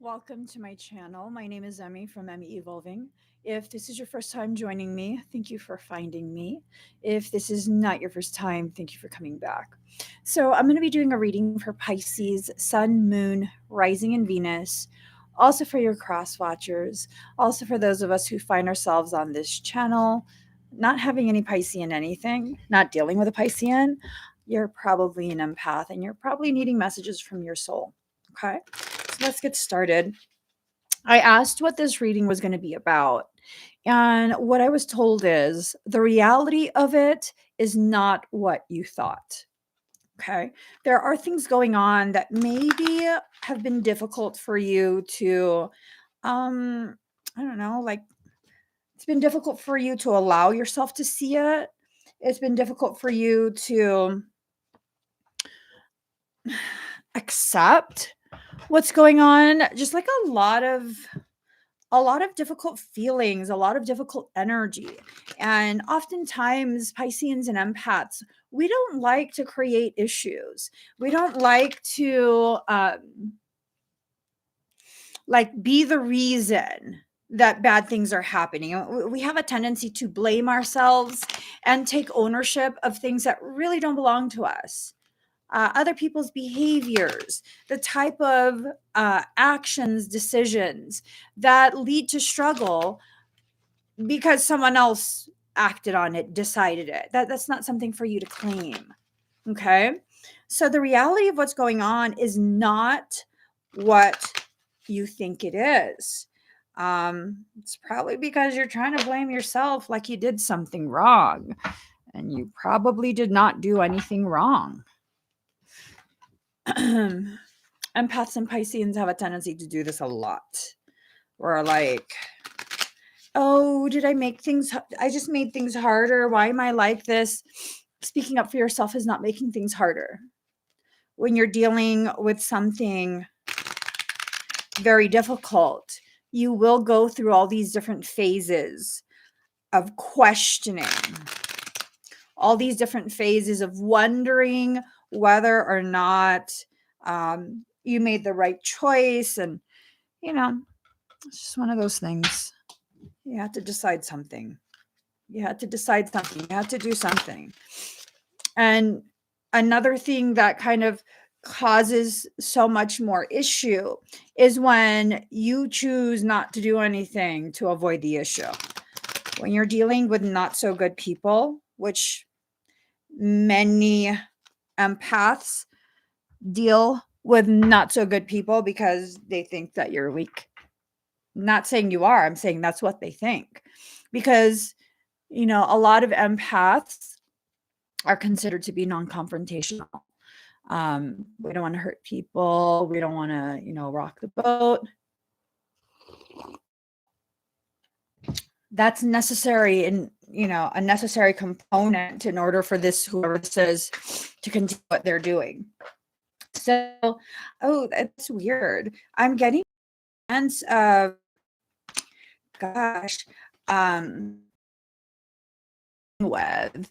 Welcome to my channel. My name is Emmie from Emmie Evolving. If this is your first time joining me, thank you for finding me. If this is not your first time, thank you for coming back. So, I'm going to be doing a reading for Pisces, Sun, Moon, Rising, and Venus. Also for your cross watchers. Also for those of us who find ourselves on this channel, not having any Piscean anything, not dealing with a Piscean. You're probably an empath and you're probably needing messages from your soul. Okay. So let's get started. I asked what this reading was going to be about. And what I was told is the reality of it is not what you thought. Okay. There are things going on that maybe have been difficult for you to, I don't know, like it's been difficult for you to allow yourself to see it. It's been difficult for you to accept what's going on. Just like a lot of difficult feelings, a lot of difficult energy. And oftentimes, Pisceans and empaths, we don't like to create issues. We don't like to be the reason that bad things are happening. We have a tendency to blame ourselves and take ownership of things that really don't belong to us. Other people's behaviors, the type of actions, decisions that lead to struggle because someone else acted on it, decided it. That's not something for you to claim. Okay. So the reality of what's going on is not what you think it is. It's probably because you're trying to blame yourself like you did something wrong, and you probably did not do anything wrong. Empaths and Pisceans have a tendency to do this a lot. We're like, oh, did I make things? I just made things harder. Why am I like this? Speaking up for yourself is not making things harder. When you're dealing with something very difficult, you will go through all these different phases of questioning, all these different phases of wondering whether or not you made the right choice. And, it's just one of those things. You have to decide something. You had to decide something. You had to do something. And another thing that kind of causes so much more issue is when you choose not to do anything to avoid the issue. When you're dealing with not so good people, which many empaths deal with not so good people because they think that you're weak. Not saying you are, I'm saying that's what they think. Because, a lot of empaths are considered to be non-confrontational. We don't want to hurt people. We don't want to, rock the boat. That's necessary and, a necessary component in order for whoever this is, to continue what they're doing. So, oh, that's weird. I'm getting a sense of, gosh, with,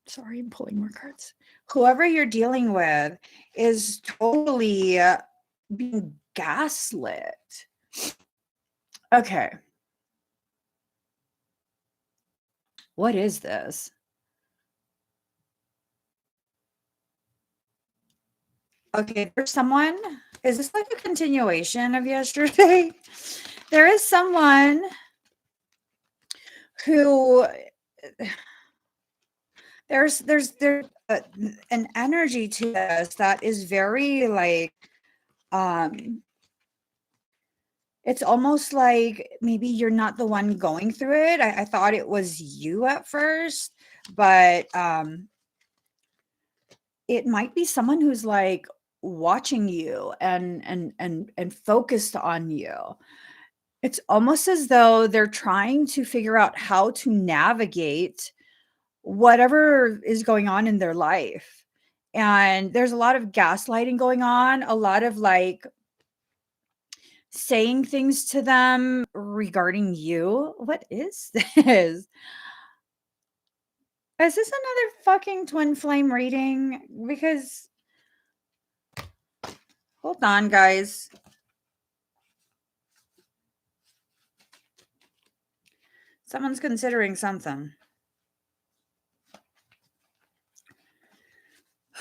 sorry, I'm pulling more cards. Whoever you're dealing with is totally being gaslit. Okay. What is this? Okay, there's someone. Is this like a continuation of yesterday? There is someone who there's an energy to this that is very like it's almost like maybe you're not the one going through it. I thought it was you at first, but it might be someone who's like watching you and focused on you. It's almost as though they're trying to figure out how to navigate whatever is going on in their life. And there's a lot of gaslighting going on, a lot of like saying things to them regarding you. What is this? Is this another fucking twin flame reading? Because Hold on, guys. Someone's considering something.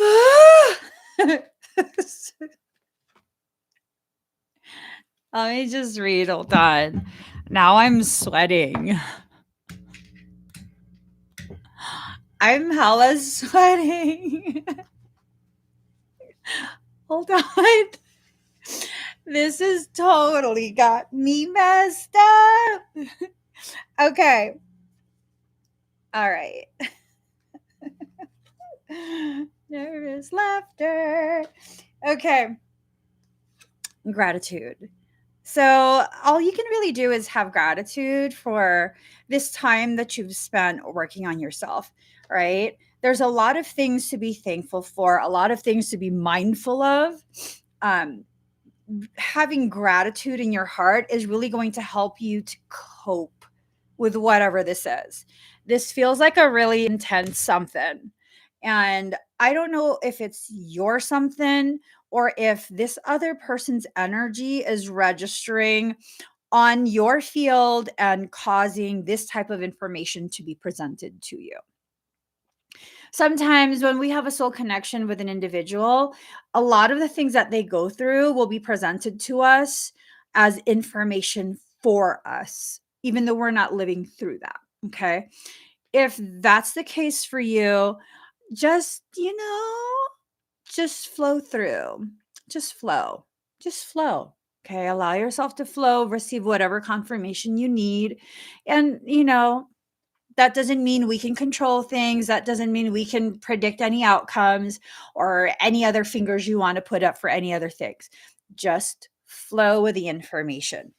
Let me just read. Hold on. Now I'm sweating. I'm hella sweating. Hold on. This has totally got me messed up. Okay. All right. Nervous laughter. Okay. Gratitude. So, all you can really do is have gratitude for this time that you've spent working on yourself, right? There's a lot of things to be thankful for, a lot of things to be mindful of. Um, Having gratitude in your heart is really going to help you to cope with whatever this is. This feels like a really intense something. And I don't know if it's your something or if this other person's energy is registering on your field and causing this type of information to be presented to you. Sometimes when we have a soul connection with an individual, a lot of the things that they go through will be presented to us as information for us, even though we're not living through that. Okay. If that's the case for you, just, just flow through. Just flow. Just flow. Okay. Allow yourself to flow, receive whatever confirmation you need. And, that doesn't mean we can control things. That doesn't mean we can predict any outcomes or any other fingers you want to put up for any other things. Just flow with the information.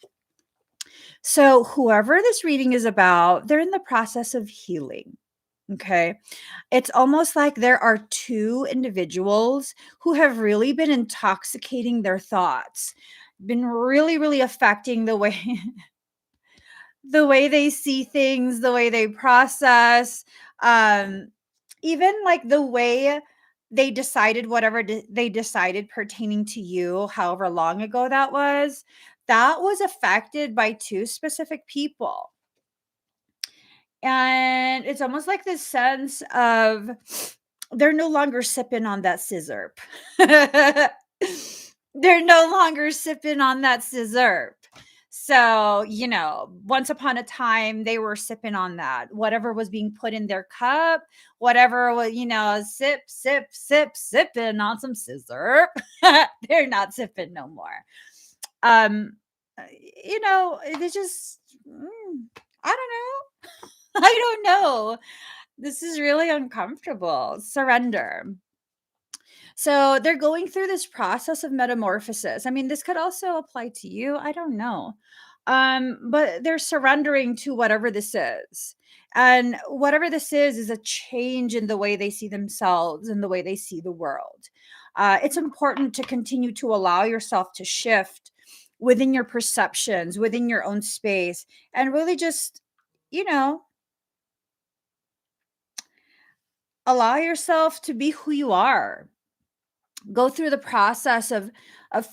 So, whoever this reading is about, they're in the process of healing. Okay. It's almost like there are two individuals who have really been intoxicating their thoughts, been really, really affecting the way the way they see things, the way they process, um, even like the way they decided whatever they decided pertaining to you, however long ago that was affected by two specific people. And it's almost like this sense of they're no longer sipping on that scissor. They're no longer sipping on that scissor. So, once upon a time, they were sipping on that. Whatever was being put in their cup, whatever was, sip, sip, sip, sipping on some scissor. They're not sipping no more. They just, I don't know. I don't know. This is really uncomfortable. Surrender. So they're going through this process of metamorphosis. I mean, this could also apply to you. I don't know. But they're surrendering to whatever this is. And whatever this is a change in the way they see themselves and the way they see the world. It's important to continue to allow yourself to shift within your perceptions, within your own space, and really just, you know, allow yourself to be who you are. Go through the process of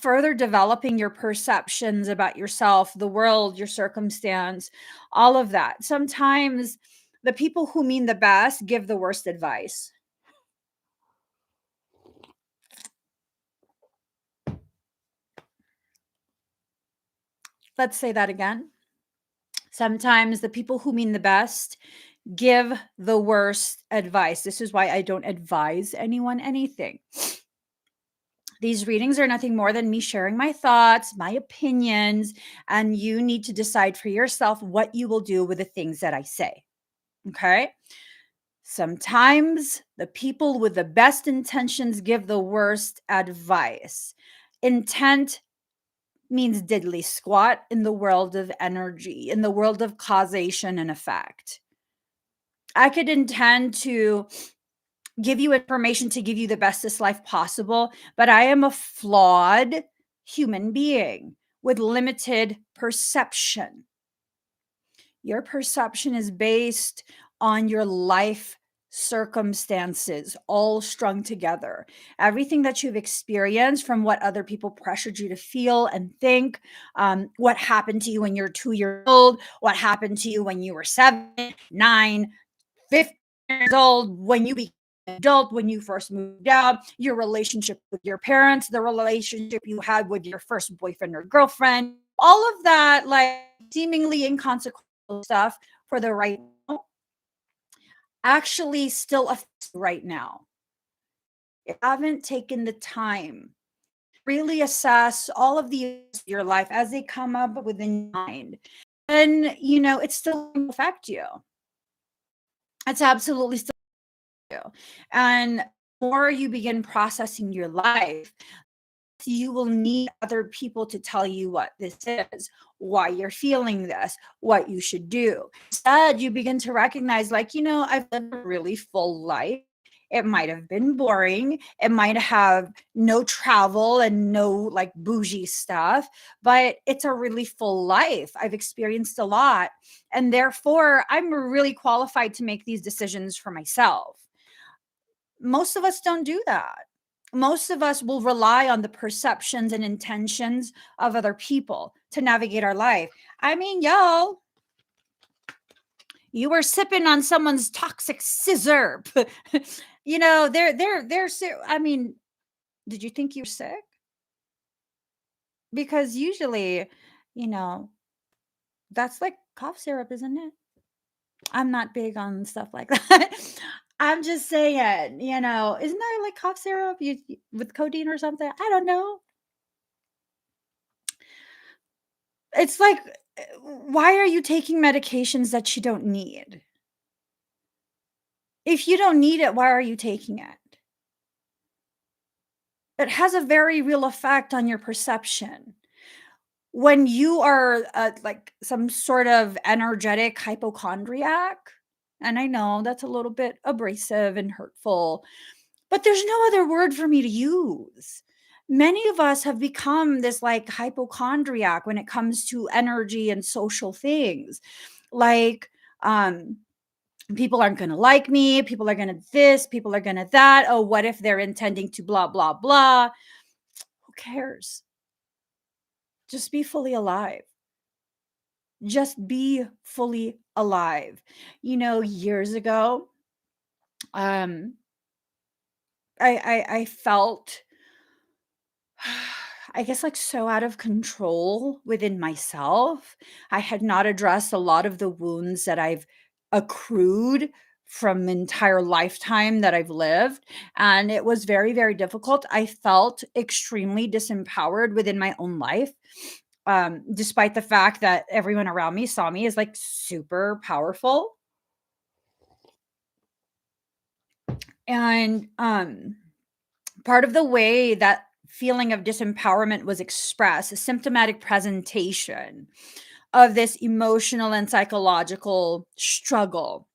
further developing your perceptions about yourself, the world, your circumstance, all of that. Sometimes the people who mean the best give the worst advice. Let's say that again. Sometimes the people who mean the best give the worst advice. This is why I don't advise anyone anything. These readings are nothing more than me sharing my thoughts, my opinions, and you need to decide for yourself what you will do with the things that I say. Okay? Sometimes the people with the best intentions give the worst advice. Intent means diddly squat in the world of energy, in the world of causation and effect. I could intend to give you information to give you the bestest life possible, but I am a flawed human being with limited perception. Your perception is based on your life circumstances all strung together. Everything that you've experienced from what other people pressured you to feel and think, what happened to you when you're 2 years old, what happened to you when you were 7, 9, 15 years old, when you became an adult, when you first moved out, your relationship with your parents, the relationship you had with your first boyfriend or girlfriend, all of that, like seemingly inconsequential stuff for the right now, actually still affects you right now. You haven't taken the time to really assess all of the areas of your life as they come up within your mind. And, it's still going to affect you. It's absolutely still you. And the more you begin processing your life, you will need other people to tell you what this is, why you're feeling this, what you should do. Instead, you begin to recognize, like, I've lived a really full life. It might have been boring. It might have no travel and no like bougie stuff, but it's a really full life. I've experienced a lot. And therefore, I'm really qualified to make these decisions for myself. Most of us don't do that. Most of us will rely on the perceptions and intentions of other people to navigate our life. I mean, yo, you were sipping on someone's toxic scissor. I mean, did you think you're sick? Because usually, you know, that's like cough syrup, isn't it? I'm not big on stuff like that. I'm just saying, isn't that like cough syrup with codeine or something? I don't know. It's like, why are you taking medications that you don't need? If you don't need it, why are you taking it? It has a very real effect on your perception. When you are like some sort of energetic hypochondriac, and I know that's a little bit abrasive and hurtful, but there's no other word for me to use. Many of us have become this like hypochondriac when it comes to energy and social things. Like, people aren't going to like me. People are going to this. People are going to that. Oh, what if they're intending to blah, blah, blah? Who cares? Just be fully alive. Just be fully alive. Years ago, um, I felt, I guess, like so out of control within myself. I had not addressed a lot of the wounds that I've accrued from the entire lifetime that I've lived. And it was very, very difficult. I felt extremely disempowered within my own life. Despite the fact that everyone around me saw me as like super powerful. And part of the way that feeling of disempowerment was expressed, a symptomatic presentation of this emotional and psychological struggle,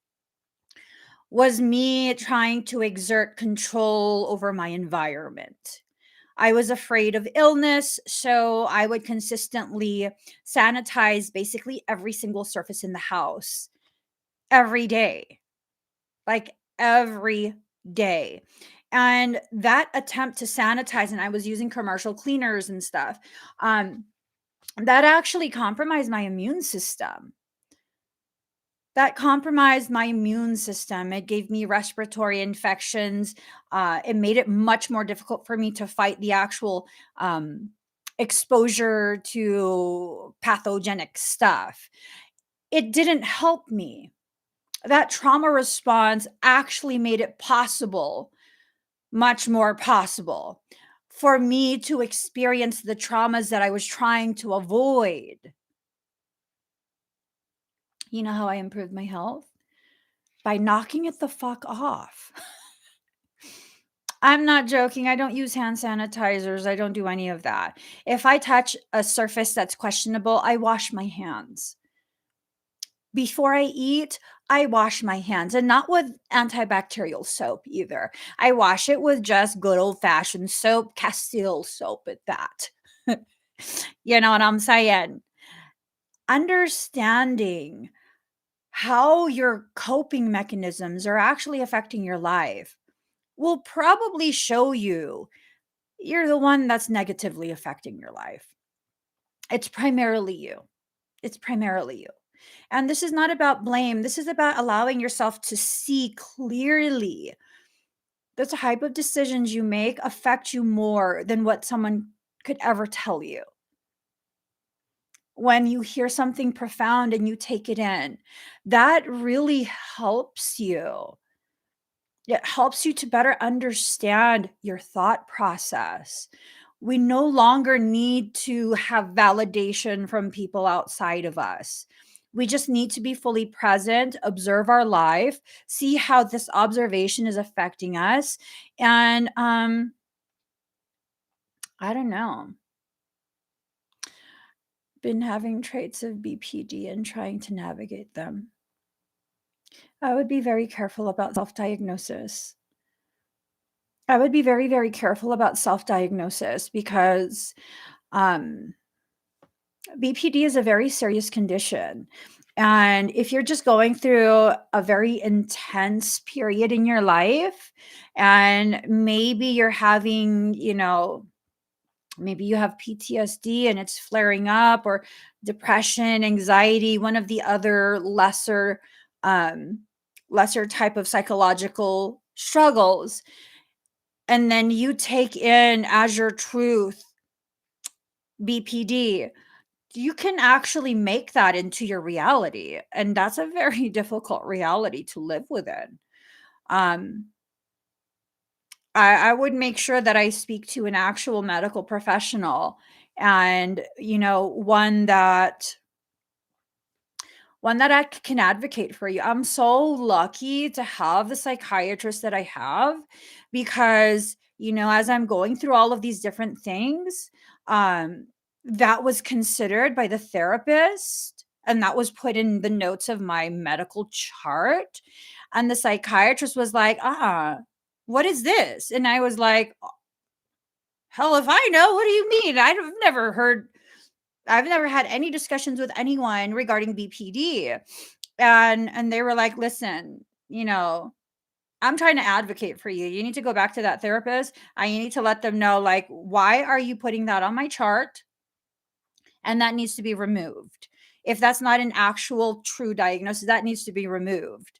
was me trying to exert control over my environment. I was afraid of illness, so I would consistently sanitize basically every single surface in the house every day, like every day. And that attempt to sanitize, and I was using commercial cleaners and stuff, that actually compromised my immune system. That compromised my immune system. It gave me respiratory infections. It made it much more difficult for me to fight the actual exposure to pathogenic stuff. It didn't help me. That trauma response actually made it possible, much more possible, for me to experience the traumas that I was trying to avoid. You know how I improved my health? By knocking it the fuck off. I'm not joking. I don't use hand sanitizers. I don't do any of that. If I touch a surface that's questionable, I wash my hands. Before I eat, I wash my hands, and not with antibacterial soap either. I wash it with just good old fashioned soap, Castile soap at that. You know what I'm saying? Understanding how your coping mechanisms are actually affecting your life will probably show you're the one that's negatively affecting your life. It's primarily you. It's primarily you. And this is not about blame. This is about allowing yourself to see clearly the type of decisions you make affect you more than what someone could ever tell you. When you hear something profound and you take it in, that really helps you. It helps you to better understand your thought process. We no longer need to have validation from people outside of us. We just need to be fully present, observe our life, see how this observation is affecting us. And I don't know. Been having traits of BPD and trying to navigate them. I would be very careful about self-diagnosis. I would be very, very careful about self-diagnosis because BPD is a very serious condition. And if you're just going through a very intense period in your life, and maybe you're having, maybe you have PTSD and it's flaring up, or depression, anxiety, one of the other um, lesser type of psychological struggles, and then you take in as your truth BPD, you can actually make that into your reality. And that's a very difficult reality to live within. Um, I would make sure that I speak to an actual medical professional, and, one that can advocate for you. I'm so lucky to have the psychiatrist that I have, because, as I'm going through all of these different things, um, that was considered by the therapist, and that was put in the notes of my medical chart. And the psychiatrist was like, what is this? And I was like, hell if I know. What do you mean? I've never had any discussions with anyone regarding BPD. And they were like, listen, I'm trying to advocate for you. You need to go back to that therapist, and you need to let them know, like, why are you putting that on my chart? And that needs to be removed. If that's not an actual true diagnosis, that needs to be removed.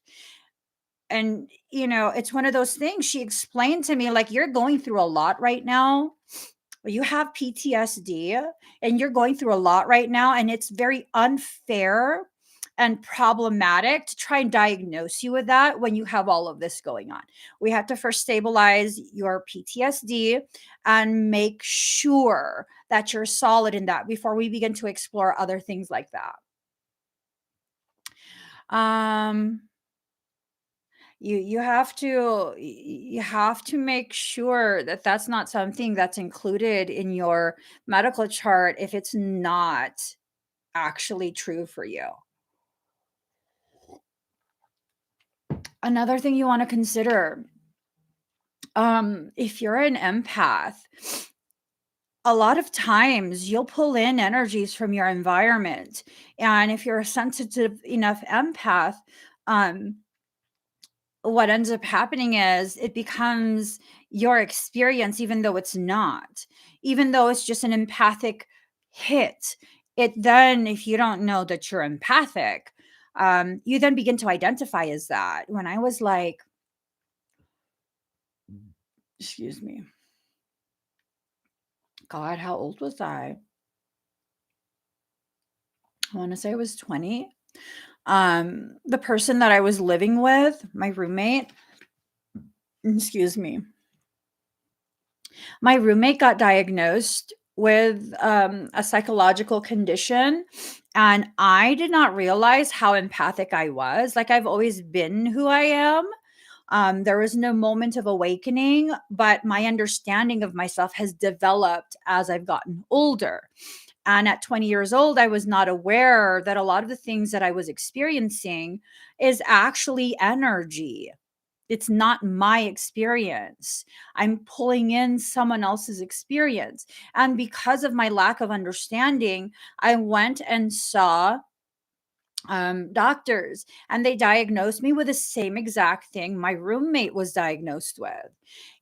And, it's one of those things. She explained to me, like, you're going through a lot right now. You have PTSD and you're going through a lot right now, and it's very unfair and problematic to try and diagnose you with that when you have all of this going on. We have to first stabilize your PTSD and make sure that you're solid in that before we begin to explore other things like that. Um you have to make sure that that's not something that's included in your medical chart if it's not actually true for you. Another thing you want to consider, if you're an empath, a lot of times you'll pull in energies from your environment. And if you're a sensitive enough empath, um what ends up happening is it becomes your experience, even though it's not, even though it's just an empathic hit. It then, if you don't know that you're empathic, you then begin to identify as that. When I was like, excuse me, God, how old was I want to say I was 20. The person that I was living with, my roommate, excuse me, my roommate got diagnosed with a psychological condition, and I did not realize how empathic I was. Like, I've always been who I am. There was no moment of awakening, but my understanding of myself has developed as I've gotten older. And at 20 years old, I was not aware that a lot of the things that I was experiencing is actually energy. It's not my experience. I'm pulling in someone else's experience. And because of my lack of understanding, I went and saw doctors, and they diagnosed me with the same exact thing my roommate was diagnosed with.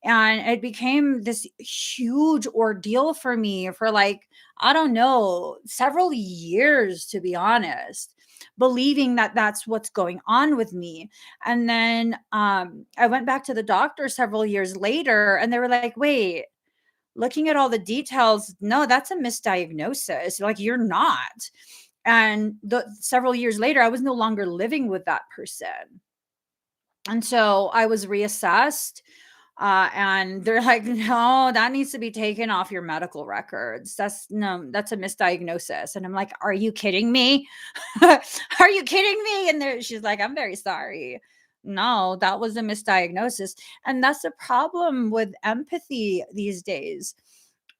And it became this huge ordeal for me for like, I don't know, several years, to be honest, believing that that's what's going on with me. And then I went back to the doctor several years later, and they were like, wait, looking at all the details, no, that's a misdiagnosis. Like, you're not. And several years later, I was no longer living with that person. And so I was reassessed. And they're like, no, that needs to be taken off your medical records. That's a misdiagnosis. And I'm like, are you kidding me? Are you kidding me? And she's like, I'm very sorry. No, that was a misdiagnosis. And that's the problem with empathy these days.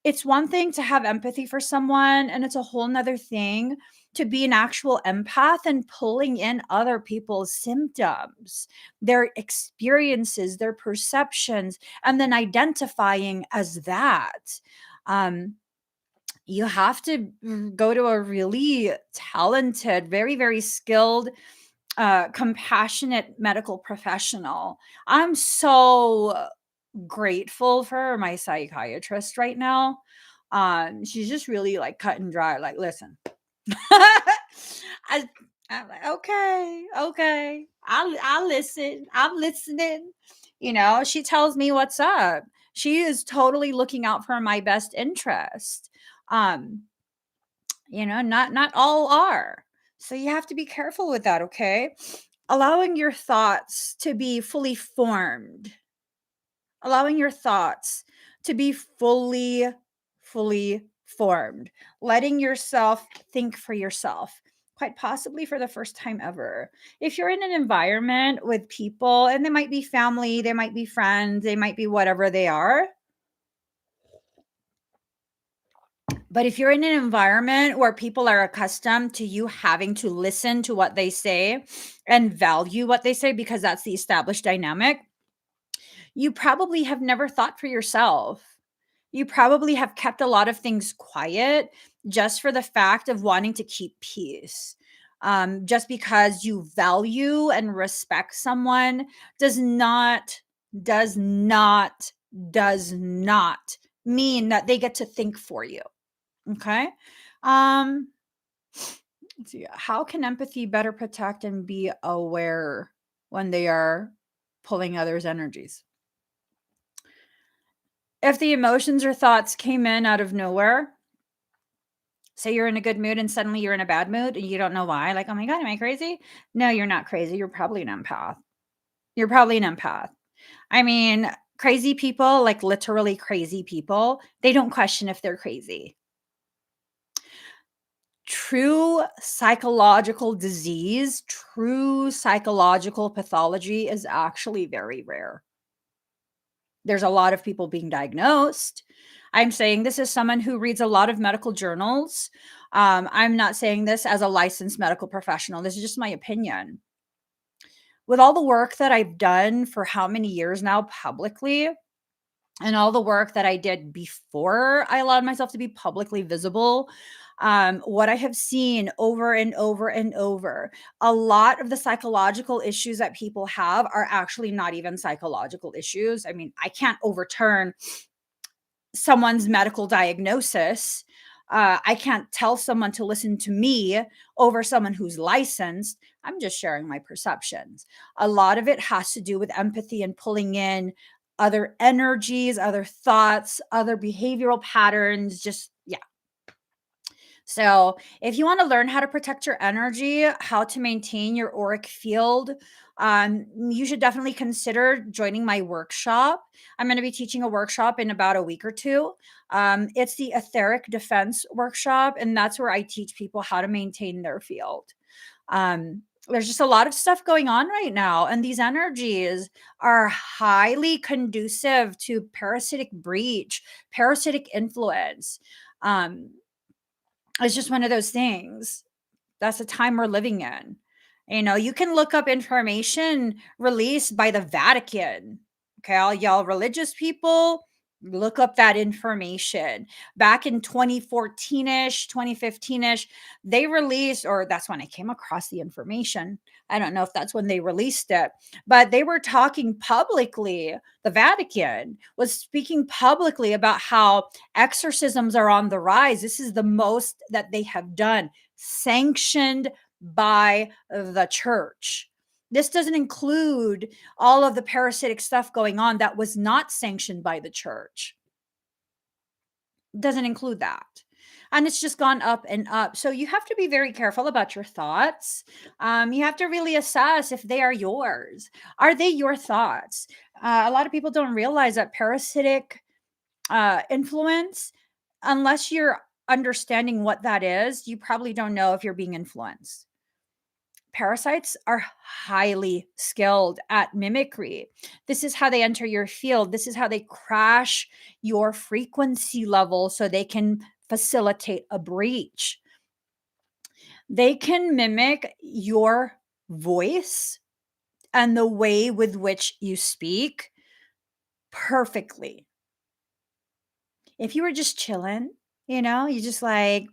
It's one thing to have empathy for someone, and it's a whole nother thing to be an actual empath and pulling in other people's symptoms, their experiences, their perceptions, and then identifying as that. Um, you have to go to a really talented, very, very skilled, compassionate medical professional. I'm so grateful for my psychiatrist right now. She's just really like cut and dry. Like, listen, I, I'm like, okay, okay, I'll listen. I'm listening. She tells me what's up. She is totally looking out for my best interest. Um, not all are. So you have to be careful with that, okay? Allowing your thoughts to be fully formed, allowing your thoughts to be fully formed, letting yourself think for yourself, quite possibly for the first time ever. If you're in an environment with people, and they might be family, they might be friends, they might be whatever they are, but if you're in an environment where people are accustomed to you having to listen to what they say and value what they say because that's the established dynamic, you probably have never thought for yourself. You probably have kept a lot of things quiet just for the fact of wanting to keep peace. Just because you value and respect someone does not, does not, does not mean that they get to think for you. Okay. Um, let's see. How can empathy better protect and be aware when they are pulling others' energies? If the emotions or thoughts came in out of nowhere, say you're in a good mood and suddenly you're in a bad mood and you don't know why, like, oh my God, am I crazy? No, you're not crazy. You're probably an empath. You're probably an empath. I mean, crazy people, like literally crazy people, they don't question if they're crazy. True psychological disease, true psychological pathology is actually very rare. There's a lot of people being diagnosed. I'm saying this as someone who reads a lot of medical journals. I'm not saying this as a licensed medical professional. This is just my opinion. With all the work that I've done for how many years now publicly, and all the work that I did before I allowed myself to be publicly visible, what I have seen over and over and over, a lot of the psychological issues that people have are actually not even psychological issues. I mean, I can't overturn someone's medical diagnosis. I can't tell someone to listen to me over someone who's licensed. I'm just sharing my perceptions. A lot of it has to do with empathy and pulling in other energies, other thoughts, other behavioral patterns. Just, yeah. So, if you want to learn how to protect your energy, how to maintain your auric field, you should definitely consider joining my workshop. I'm going to be teaching a workshop in about a week or two. It's the etheric defense workshop, and that's where I teach people how to maintain their field. There's just a lot of stuff going on right now, and these energies are highly conducive to parasitic breach, parasitic influence. Um, it's just one of those things. That's the time we're living in. You can look up information released by the Vatican. Okay, all y'all religious people, Look up that information. Back in 2014-ish, 2015-ish, they released, or that's when I came across the information. I don't know if that's when they released it, but they were talking publicly. The Vatican was speaking publicly about how exorcisms are on the rise. This is the most that they have done, sanctioned by the church. This doesn't include all of the parasitic stuff going on that was not sanctioned by the church. Doesn't include that. And it's just gone up and up. So you have to be very careful about your thoughts. You have to really assess if they are yours. Are they your thoughts? A lot of people don't realize that parasitic influence, unless you're understanding what that is, you probably don't know if you're being influenced. Parasites are highly skilled at mimicry. This is how they enter your field. This is how they crash your frequency level so they can facilitate a breach. They can mimic your voice and the way with which you speak perfectly. If you were just chilling, you just like,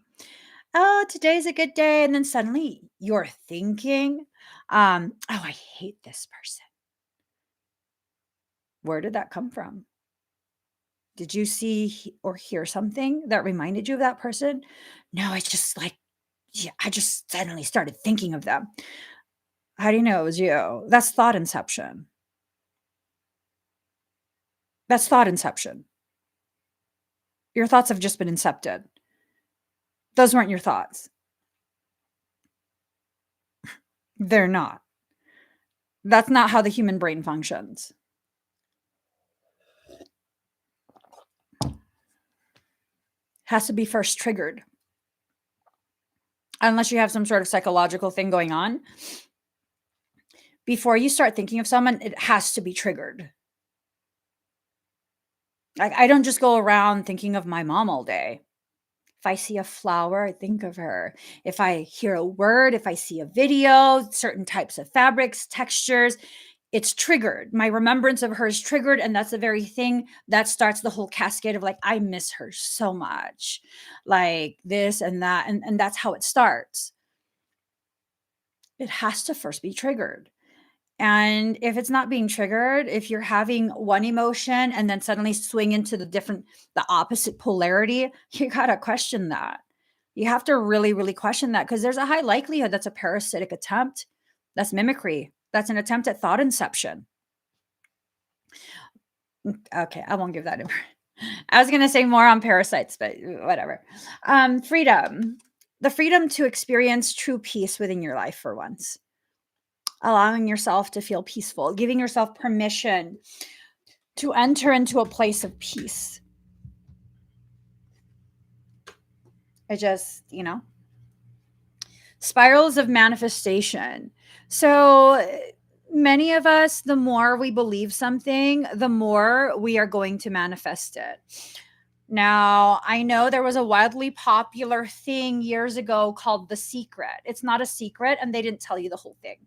oh, today's a good day. And then suddenly you're thinking, oh, I hate this person. Where did that come from? Did you see or hear something that reminded you of that person? No, it's just like, yeah, I just suddenly started thinking of them. How do you know it was you? That's thought inception. That's thought inception. Your thoughts have just been incepted. Those weren't your thoughts. They're not. That's not how the human brain functions. Has to be first triggered. Unless you have some sort of psychological thing going on. Before you start thinking of someone, it has to be triggered. Like, I don't just go around thinking of my mom all day. If I see a flower, I think of her. If I hear a word, if I see a video, certain types of fabrics, textures, it's triggered. My remembrance of her is triggered. And that's the very thing that starts the whole cascade of like, I miss her so much. Like this and that. And that's how it starts. It has to first be triggered. And if it's not being triggered, if you're having one emotion and then suddenly swing into the opposite polarity, you got to question that. You have to really, really question that because there's a high likelihood that's a parasitic attempt. That's mimicry. That's an attempt at thought inception. Okay, I won't give that. I was going to say more on parasites, but whatever. Freedom. The freedom to experience true peace within your life for once. Allowing yourself to feel peaceful, giving yourself permission to enter into a place of peace. Spirals of manifestation. So many of us, the more we believe something, the more we are going to manifest it. Now, I know there was a wildly popular thing years ago called The Secret. It's not a secret, and they didn't tell you the whole thing.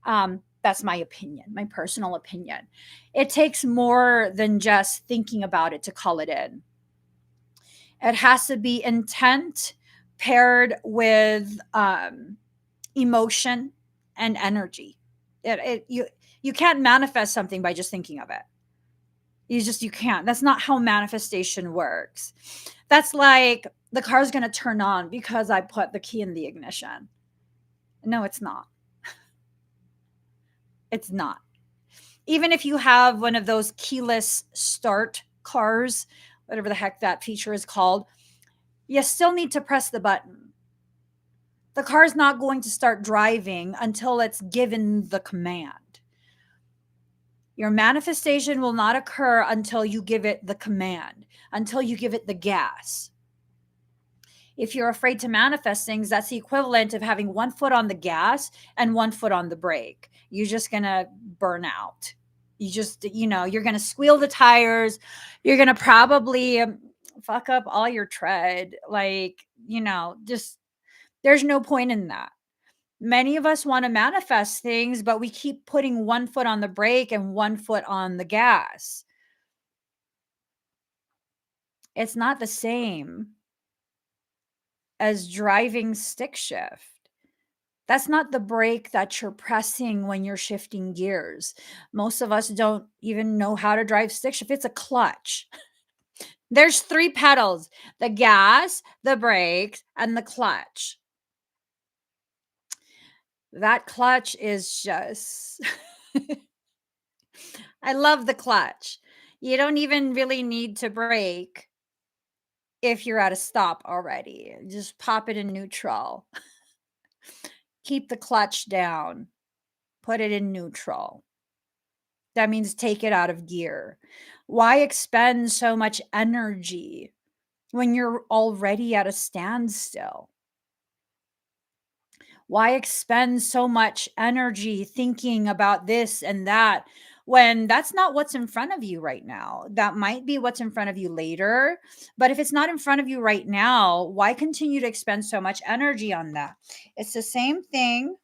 That's my opinion, my personal opinion. It takes more than just thinking about it to call it in. It has to be intent paired with emotion and energy. You can't manifest something by just thinking of it. You can't. That's not how manifestation works. That's like the car's going to turn on because I put the key in the ignition. No, it's not. It's not. Even if you have one of those keyless start cars, whatever the heck that feature is called, you still need to press the button. The car is not going to start driving until it's given the command. Your manifestation will not occur until you give it the command, until you give it the gas. If you're afraid to manifest things, that's the equivalent of having one foot on the gas and one foot on the brake. You're just going to burn out. You're going to squeal the tires. You're going to probably fuck up all your tread. Just there's no point in that. Many of us want to manifest things, but we keep putting one foot on the brake and one foot on the gas. It's not the same as driving stick shift. That's not the brake that you're pressing when you're shifting gears. Most of us don't even know how to drive stick shift. It's a clutch. There's 3 pedals: the gas, the brakes, and the clutch. That clutch is just I love the clutch. You don't even really need to brake if you're at a stop already. Just pop it in neutral. Keep the clutch down. Put it in neutral. That means take it out of gear. Why expend so much energy when you're already at a standstill? Why expend so much energy thinking about this and that when that's not what's in front of you right now? That might be what's in front of you later. But if it's not in front of you right now, why continue to expend so much energy on that? It's the same thing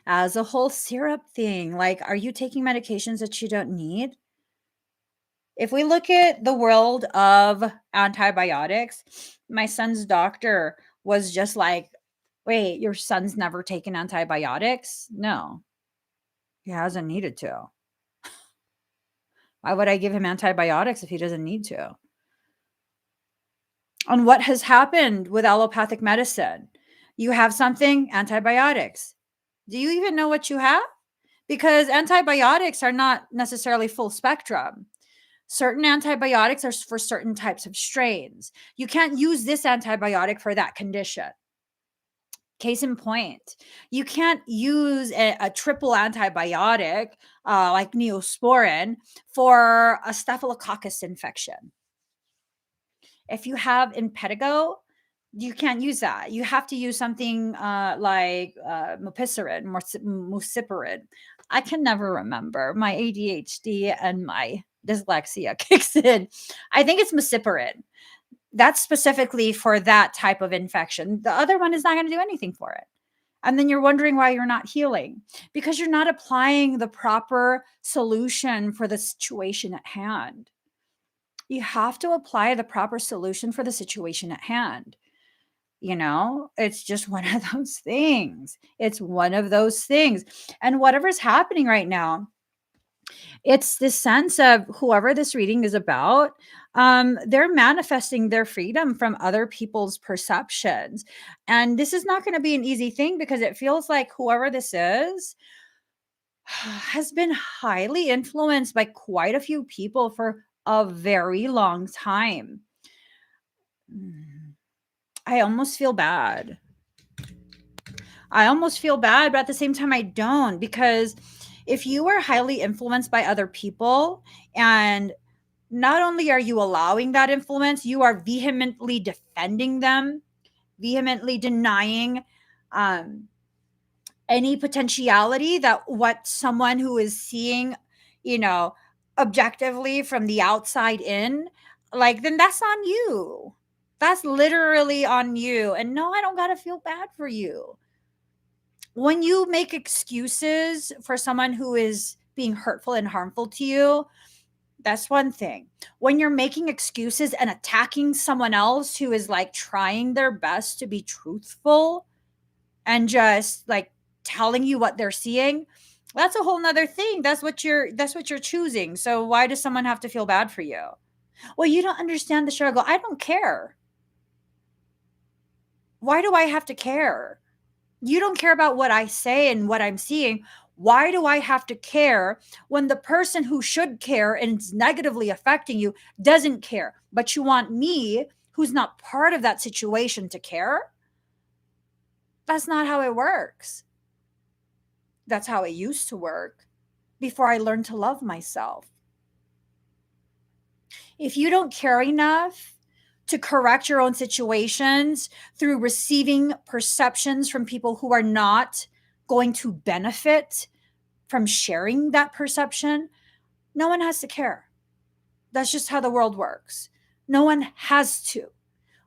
as a whole syrup thing. Like, are you taking medications that you don't need? If we look at the world of antibiotics, my son's doctor was just like, wait, your son's never taken antibiotics? No, he hasn't needed to. Why would I give him antibiotics if he doesn't need to? And what has happened with allopathic medicine? You have something, antibiotics. Do you even know what you have? Because antibiotics are not necessarily full spectrum. Certain antibiotics are for certain types of strains. You can't use this antibiotic for that condition. Case in point, you can't use a triple antibiotic like Neosporin for a staphylococcus infection. If you have impetigo, you can't use that. You have to use something like muciparin. I can never remember. My ADHD and my dyslexia kicks in. I think it's muciparin. That's specifically for that type of infection. The other one is not going to do anything for it. And then you're wondering why you're not healing because you're not applying the proper solution for the situation at hand. You have to apply the proper solution for the situation at hand. You know, it's just one of those things. It's one of those things. And whatever's happening right now, it's this sense of whoever this reading is about, they're manifesting their freedom from other people's perceptions. And this is not going to be an easy thing because it feels like whoever this is has been highly influenced by quite a few people for a very long time. I almost feel bad. But at the same time, I don't, because if you are highly influenced by other people and not only are you allowing that influence, you are vehemently defending them, vehemently denying any potentiality that what someone who is seeing, you know, objectively from the outside in, like, then that's on you. That's literally on you. And no, I don't got to feel bad for you. When you make excuses for someone who is being hurtful and harmful to you, that's one thing. When you're making excuses and attacking someone else who is like trying their best to be truthful and just like telling you what they're seeing, that's a whole nother thing. That's what you're choosing. So why does someone have to feel bad for you? Well, you don't understand the struggle. I don't care. Why do I have to care? You don't care about what I say and what I'm seeing. Why do I have to care when the person who should care and it's negatively affecting you doesn't care? But you want me, who's not part of that situation, to care? That's not how it works. That's how it used to work before I learned to love myself. If you don't care enough to correct your own situations through receiving perceptions from people who are not going to benefit from sharing that perception, no one has to care. That's just how the world works. No one has to.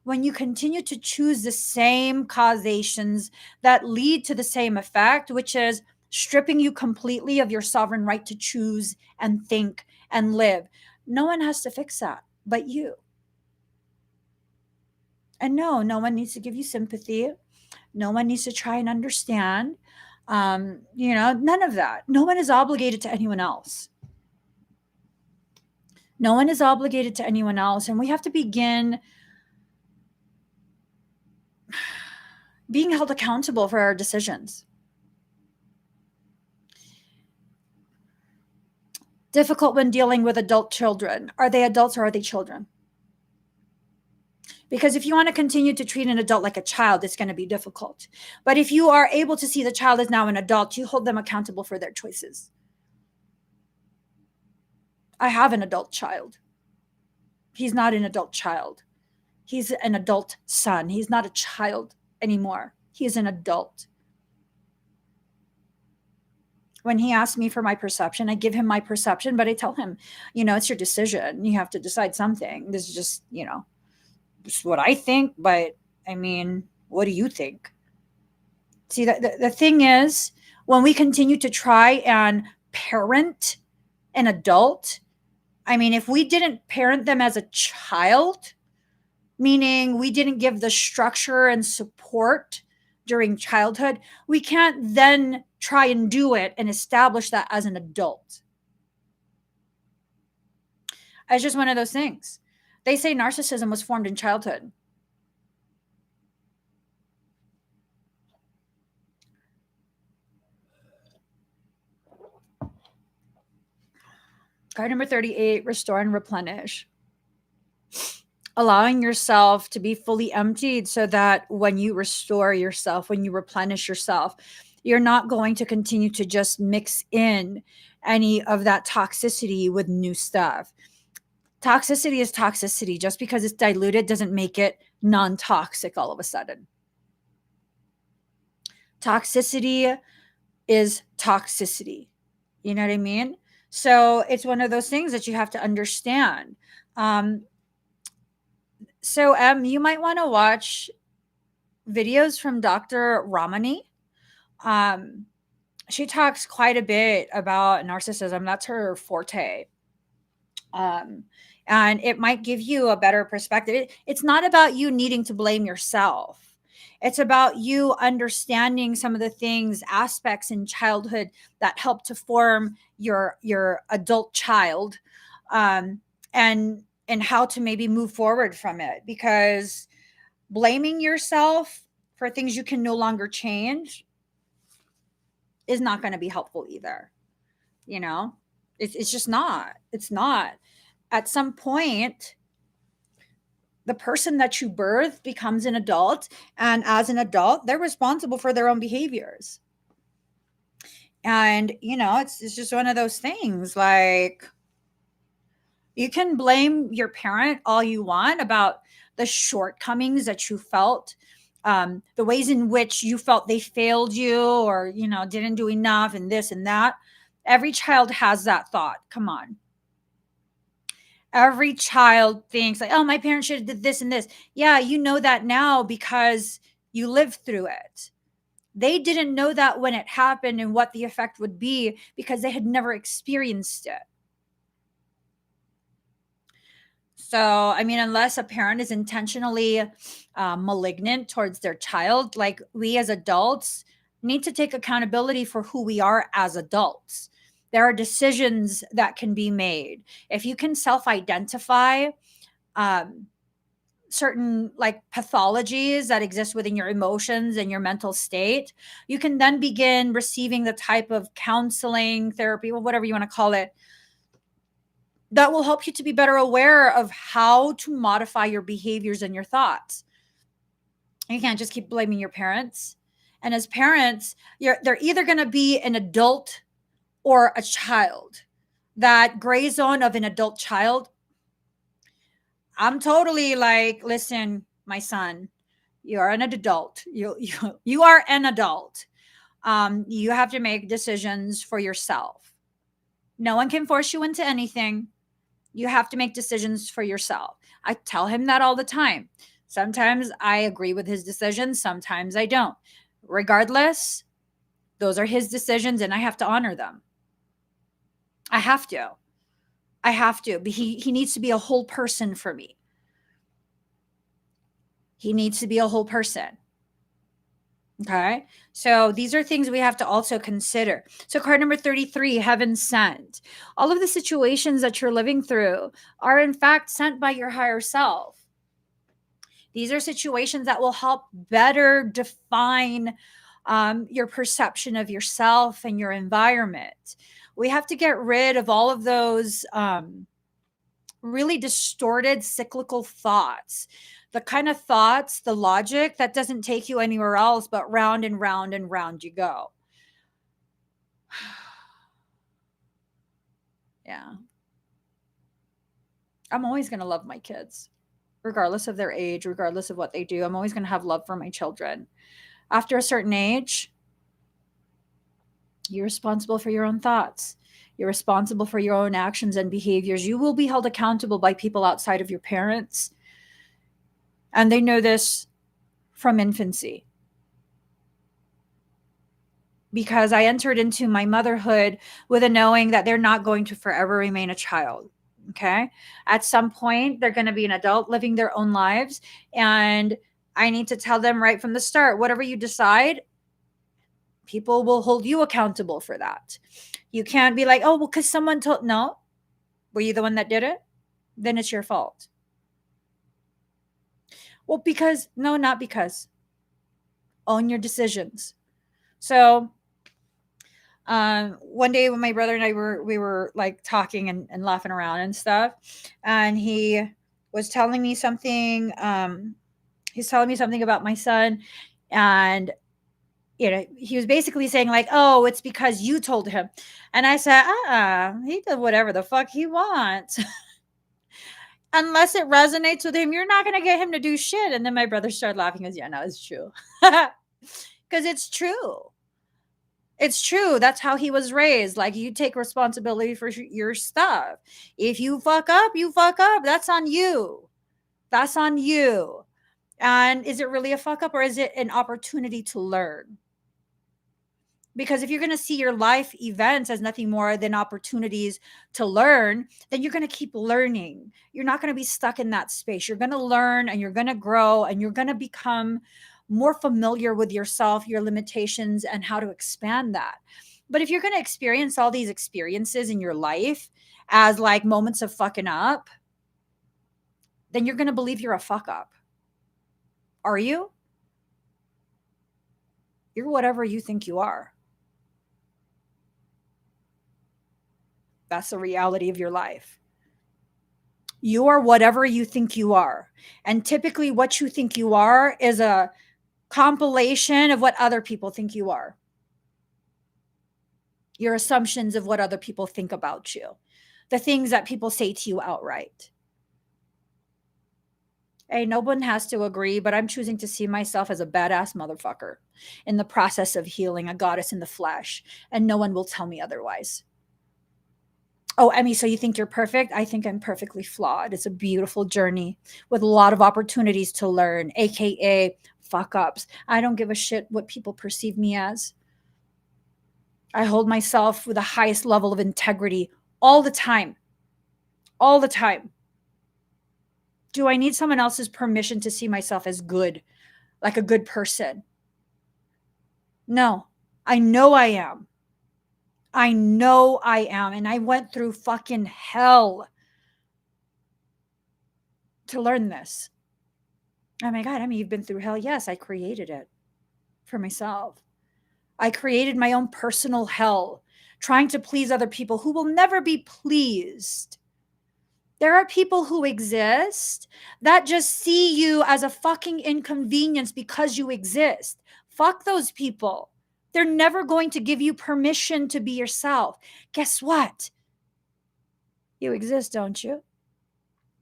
When you continue to choose the same causations that lead to the same effect, which is stripping you completely of your sovereign right to choose and think and live, No one has to fix that but you. And no, no one needs to give you sympathy. No one needs to try and understand. None of that. No one is obligated to anyone else. No one is obligated to anyone else. And we have to begin being held accountable for our decisions. Difficult when dealing with adult children. Are they adults or are they children? Because if you want to continue to treat an adult like a child, it's going to be difficult. But if you are able to see the child as now an adult, you hold them accountable for their choices. I have an adult child. He's not an adult child. He's an adult son. He's not a child anymore. He is an adult. When he asks me for my perception, I give him my perception, but I tell him, it's your decision. You have to decide something. This is just, this is what I think, but I mean, what do you think? See, the thing is, when we continue to try and parent an adult, I mean, if we didn't parent them as a child, meaning we didn't give the structure and support during childhood, we can't then try and do it and establish that as an adult. It's just one of those things. They say narcissism was formed in childhood. Card number 38, restore and replenish. Allowing yourself to be fully emptied so that when you restore yourself, when you replenish yourself, you're not going to continue to just mix in any of that toxicity with new stuff. Toxicity is toxicity. Just because it's diluted doesn't make it non-toxic all of a sudden. Toxicity is toxicity. You know what I mean? So it's one of those things that you have to understand. So you might want to watch videos from Dr. Ramani. She talks quite a bit about narcissism. That's her forte. And it might give you a better perspective. It's not about you needing to blame yourself. It's about you understanding some of the things, aspects in childhood that help to form your adult child, and how to maybe move forward from it. Because blaming yourself for things you can no longer change is not going to be helpful either. It's just not. It's not. At some point, the person that you birth becomes an adult, and as an adult, they're responsible for their own behaviors. And, it's just one of those things. Like, you can blame your parent all you want about the shortcomings that you felt, the ways in which you felt they failed you or, didn't do enough and this and that. Every child has that thought. Come on. Every child thinks like, oh, my parents should have did this and this. Yeah, you know that now because you lived through it. They didn't know that when it happened and what the effect would be because they had never experienced it. So, I mean, unless a parent is intentionally malignant towards their child, like we as adults need to take accountability for who we are as adults. There are decisions that can be made. If you can self-identify certain like pathologies that exist within your emotions and your mental state, you can then begin receiving the type of counseling, therapy, whatever you want to call it, that will help you to be better aware of how to modify your behaviors and your thoughts. You can't just keep blaming your parents. And as parents, they're either going to be an adult or a child. That gray zone of an adult child, I'm totally like, listen, my son, you are an adult. You are an adult. You have to make decisions for yourself. No one can force you into anything. You have to make decisions for yourself. I tell him that all the time. Sometimes I agree with his decisions. Sometimes I don't. Regardless, those are his decisions and I have to honor them. I have to. I have to. But he needs to be a whole person for me. He needs to be a whole person. Okay. So these are things we have to also consider. So card number 33, heaven sent. All of the situations that you're living through are in fact sent by your higher self. These are situations that will help better define your perception of yourself and your environment. We have to get rid of all of those really distorted cyclical thoughts, the kind of thoughts, the logic that doesn't take you anywhere else but round and round and round you go. Yeah. I'm always going to love my kids, regardless of their age, regardless of what they do. I'm always going to have love for my children. After a certain age, you're responsible for your own thoughts. You're responsible for your own actions and behaviors. You will be held accountable by people outside of your parents. And they know this from infancy. Because I entered into my motherhood with a knowing that they're not going to forever remain a child. Okay. At some point, they're going to be an adult living their own lives. And I need to tell them right from the start, whatever you decide, people will hold you accountable for that. You can't be like, oh, well, because someone told, no, were you the one that did it? Then it's your fault. Well, because, no, not because. Own your decisions. So, one day when my brother and I were like talking and laughing around and stuff, and he was telling me something. He's telling me something about my son, and he was basically saying like, oh, it's because you told him. And I said, he did whatever the fuck he wants. Unless it resonates with him, you're not going to get him to do shit. And then my brother started laughing. He goes, yeah, no, it's true. Because it's true. It's true. That's how he was raised. Like, you take responsibility for your stuff. If you fuck up, you fuck up. That's on you. That's on you. And is it really a fuck up, or is it an opportunity to learn? Because if you're going to see your life events as nothing more than opportunities to learn, then you're going to keep learning. You're not going to be stuck in that space. You're going to learn and you're going to grow and you're going to become more familiar with yourself, your limitations, and how to expand that. But if you're going to experience all these experiences in your life as like moments of fucking up, then you're going to believe you're a fuck up. Are you? You're whatever you think you are. That's the reality of your life. You are whatever you think you are. And typically what you think you are is a compilation of what other people think you are. Your assumptions of what other people think about you. The things that people say to you outright. Hey, no one has to agree, but I'm choosing to see myself as a badass motherfucker in the process of healing, a goddess in the flesh, and no one will tell me otherwise. Oh, Emmie, so you think you're perfect? I think I'm perfectly flawed. It's a beautiful journey with a lot of opportunities to learn, AKA fuck ups. I don't give a shit what people perceive me as. I hold myself with the highest level of integrity all the time. All the time. Do I need someone else's permission to see myself as good, like a good person? No, I know I am. I know I am. And I went through fucking hell to learn this. Oh my God, I mean, you've been through hell. Yes, I created it for myself. I created my own personal hell, trying to please other people who will never be pleased. There are people who exist that just see you as a fucking inconvenience because you exist. Fuck those people. They're never going to give you permission to be yourself. Guess what? You exist, don't you?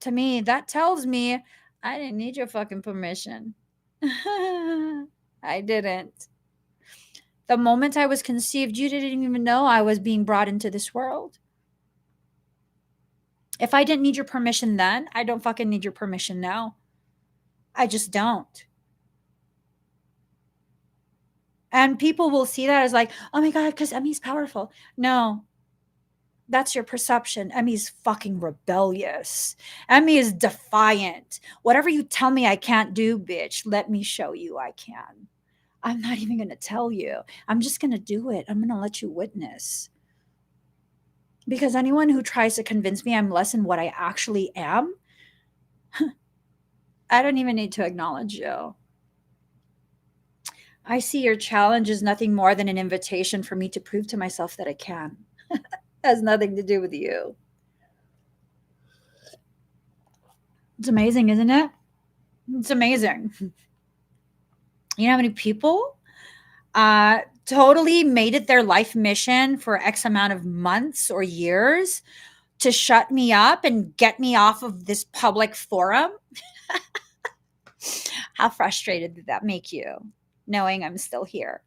To me, that tells me I didn't need your fucking permission. I didn't. The moment I was conceived, you didn't even know I was being brought into this world. If I didn't need your permission then, I don't fucking need your permission now. I just don't. And people will see that as like, oh my God, because Emmie's powerful. No. That's your perception. Emmie's fucking rebellious. Emmie is defiant. Whatever you tell me I can't do, bitch, let me show you I can. I'm not even going to tell you. I'm just going to do it. I'm going to let you witness. Because anyone who tries to convince me I'm less than what I actually am, I don't even need to acknowledge you. I see your challenge as nothing more than an invitation for me to prove to myself that I can. Has nothing to do with you. It's amazing, isn't it? It's amazing. You know how many people totally made it their life mission for X amount of months or years to shut me up and get me off of this public forum? How frustrated did that make you, knowing I'm still here?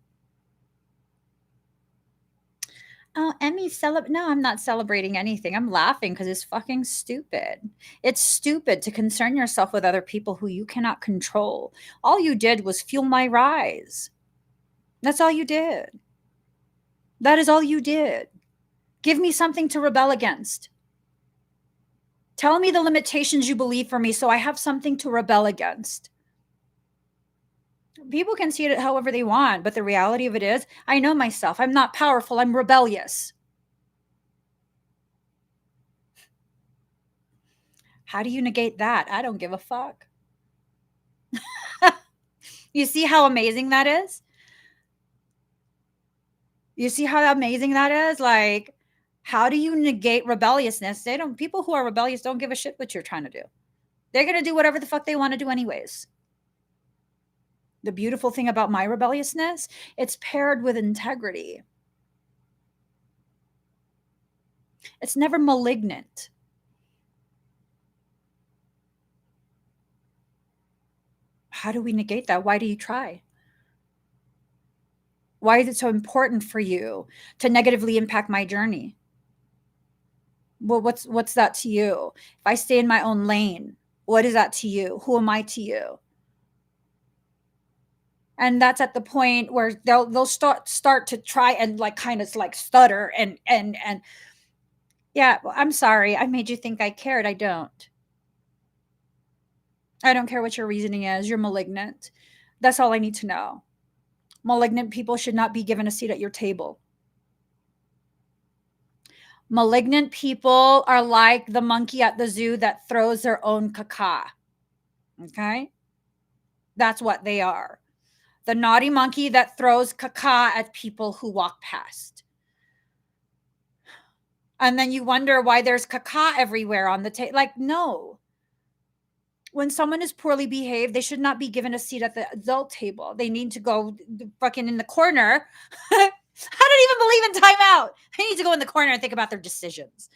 Oh, Emmy, no, I'm not celebrating anything. I'm laughing because it's fucking stupid. It's stupid to concern yourself with other people who you cannot control. All you did was fuel my rise. That's all you did. That is all you did. Give me something to rebel against. Tell me the limitations you believe for me so I have something to rebel against. People can see it however they want, but the reality of it is, I know myself. I'm not powerful. I'm rebellious. How do you negate that? I don't give a fuck. You see how amazing that is? You see how amazing that is? Like, how do you negate rebelliousness? People who are rebellious don't give a shit what you're trying to do. They're going to do whatever the fuck they want to do anyways. The beautiful thing about my rebelliousness, it's paired with integrity. It's never malignant. How do we negate that? Why do you try? Why is it so important for you to negatively impact my journey? Well, what's that to you? If I stay in my own lane, what is that to you? Who am I to you? And that's at the point where they'll start to try and like kind of like stutter and yeah, well, I'm sorry. I made you think I cared. I don't. I don't care what your reasoning is. You're malignant. That's all I need to know. Malignant people should not be given a seat at your table. Malignant people are like the monkey at the zoo that throws their own caca. Okay? That's what they are. The naughty monkey that throws caca at people who walk past. And then you wonder why there's caca everywhere on the table. Like, no. When someone is poorly behaved, they should not be given a seat at the adult table. They need to go fucking in the corner. I don't even believe in timeout. They need to go in the corner and think about their decisions.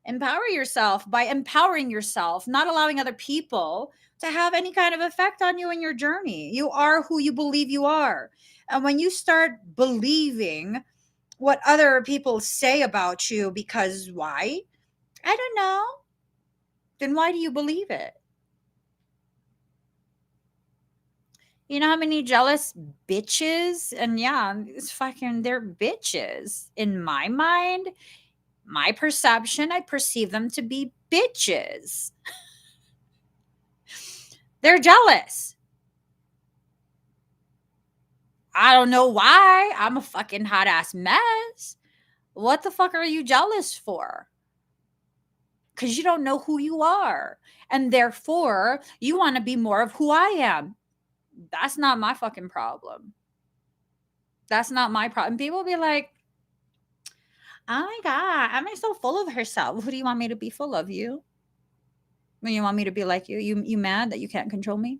Empower yourself by empowering yourself, not allowing other people to have any kind of effect on you in your journey. You are who you believe you are. And when you start believing what other people say about you, because why? I don't know. Then why do you believe it? You know how many jealous bitches? And yeah, it's fucking, they're bitches. In my mind, my perception, I perceive them to be bitches. They're jealous. I don't know why. I'm a fucking hot ass mess. What the fuck are you jealous for? Because you don't know who you are. And therefore, you want to be more of who I am. That's not my fucking problem. That's not my problem. People be like, oh my God, I'm so full of herself. Who do you want me to be full of? You? When you want me to be like you? You mad that you can't control me?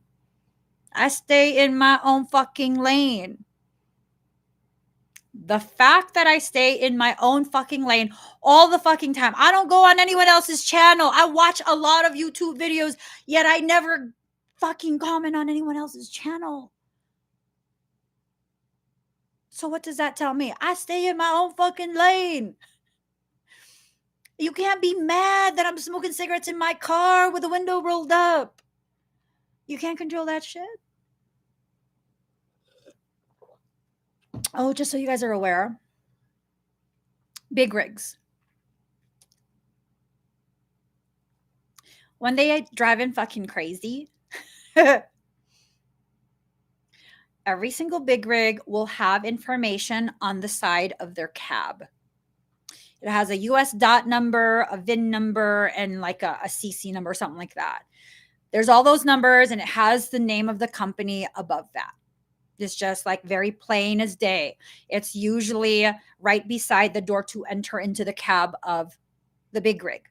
I stay in my own fucking lane. The fact that I stay in my own fucking lane all the fucking time. I don't go on anyone else's channel. I watch a lot of YouTube videos, yet I never fucking comment on anyone else's channel. So what does that tell me? I stay in my own fucking lane. You can't be mad that I'm smoking cigarettes in my car with the window rolled up. You can't control that shit. Oh, just so you guys are aware, Big rigs. When they driving fucking crazy, every single big rig will have information on the side of their cab. It has a US dot number, a VIN number, and like a CC number, something like that. There's all those numbers, and it has the name of the company above that. It's just like very plain as day. It's usually right beside the door to enter into the cab of the big rig.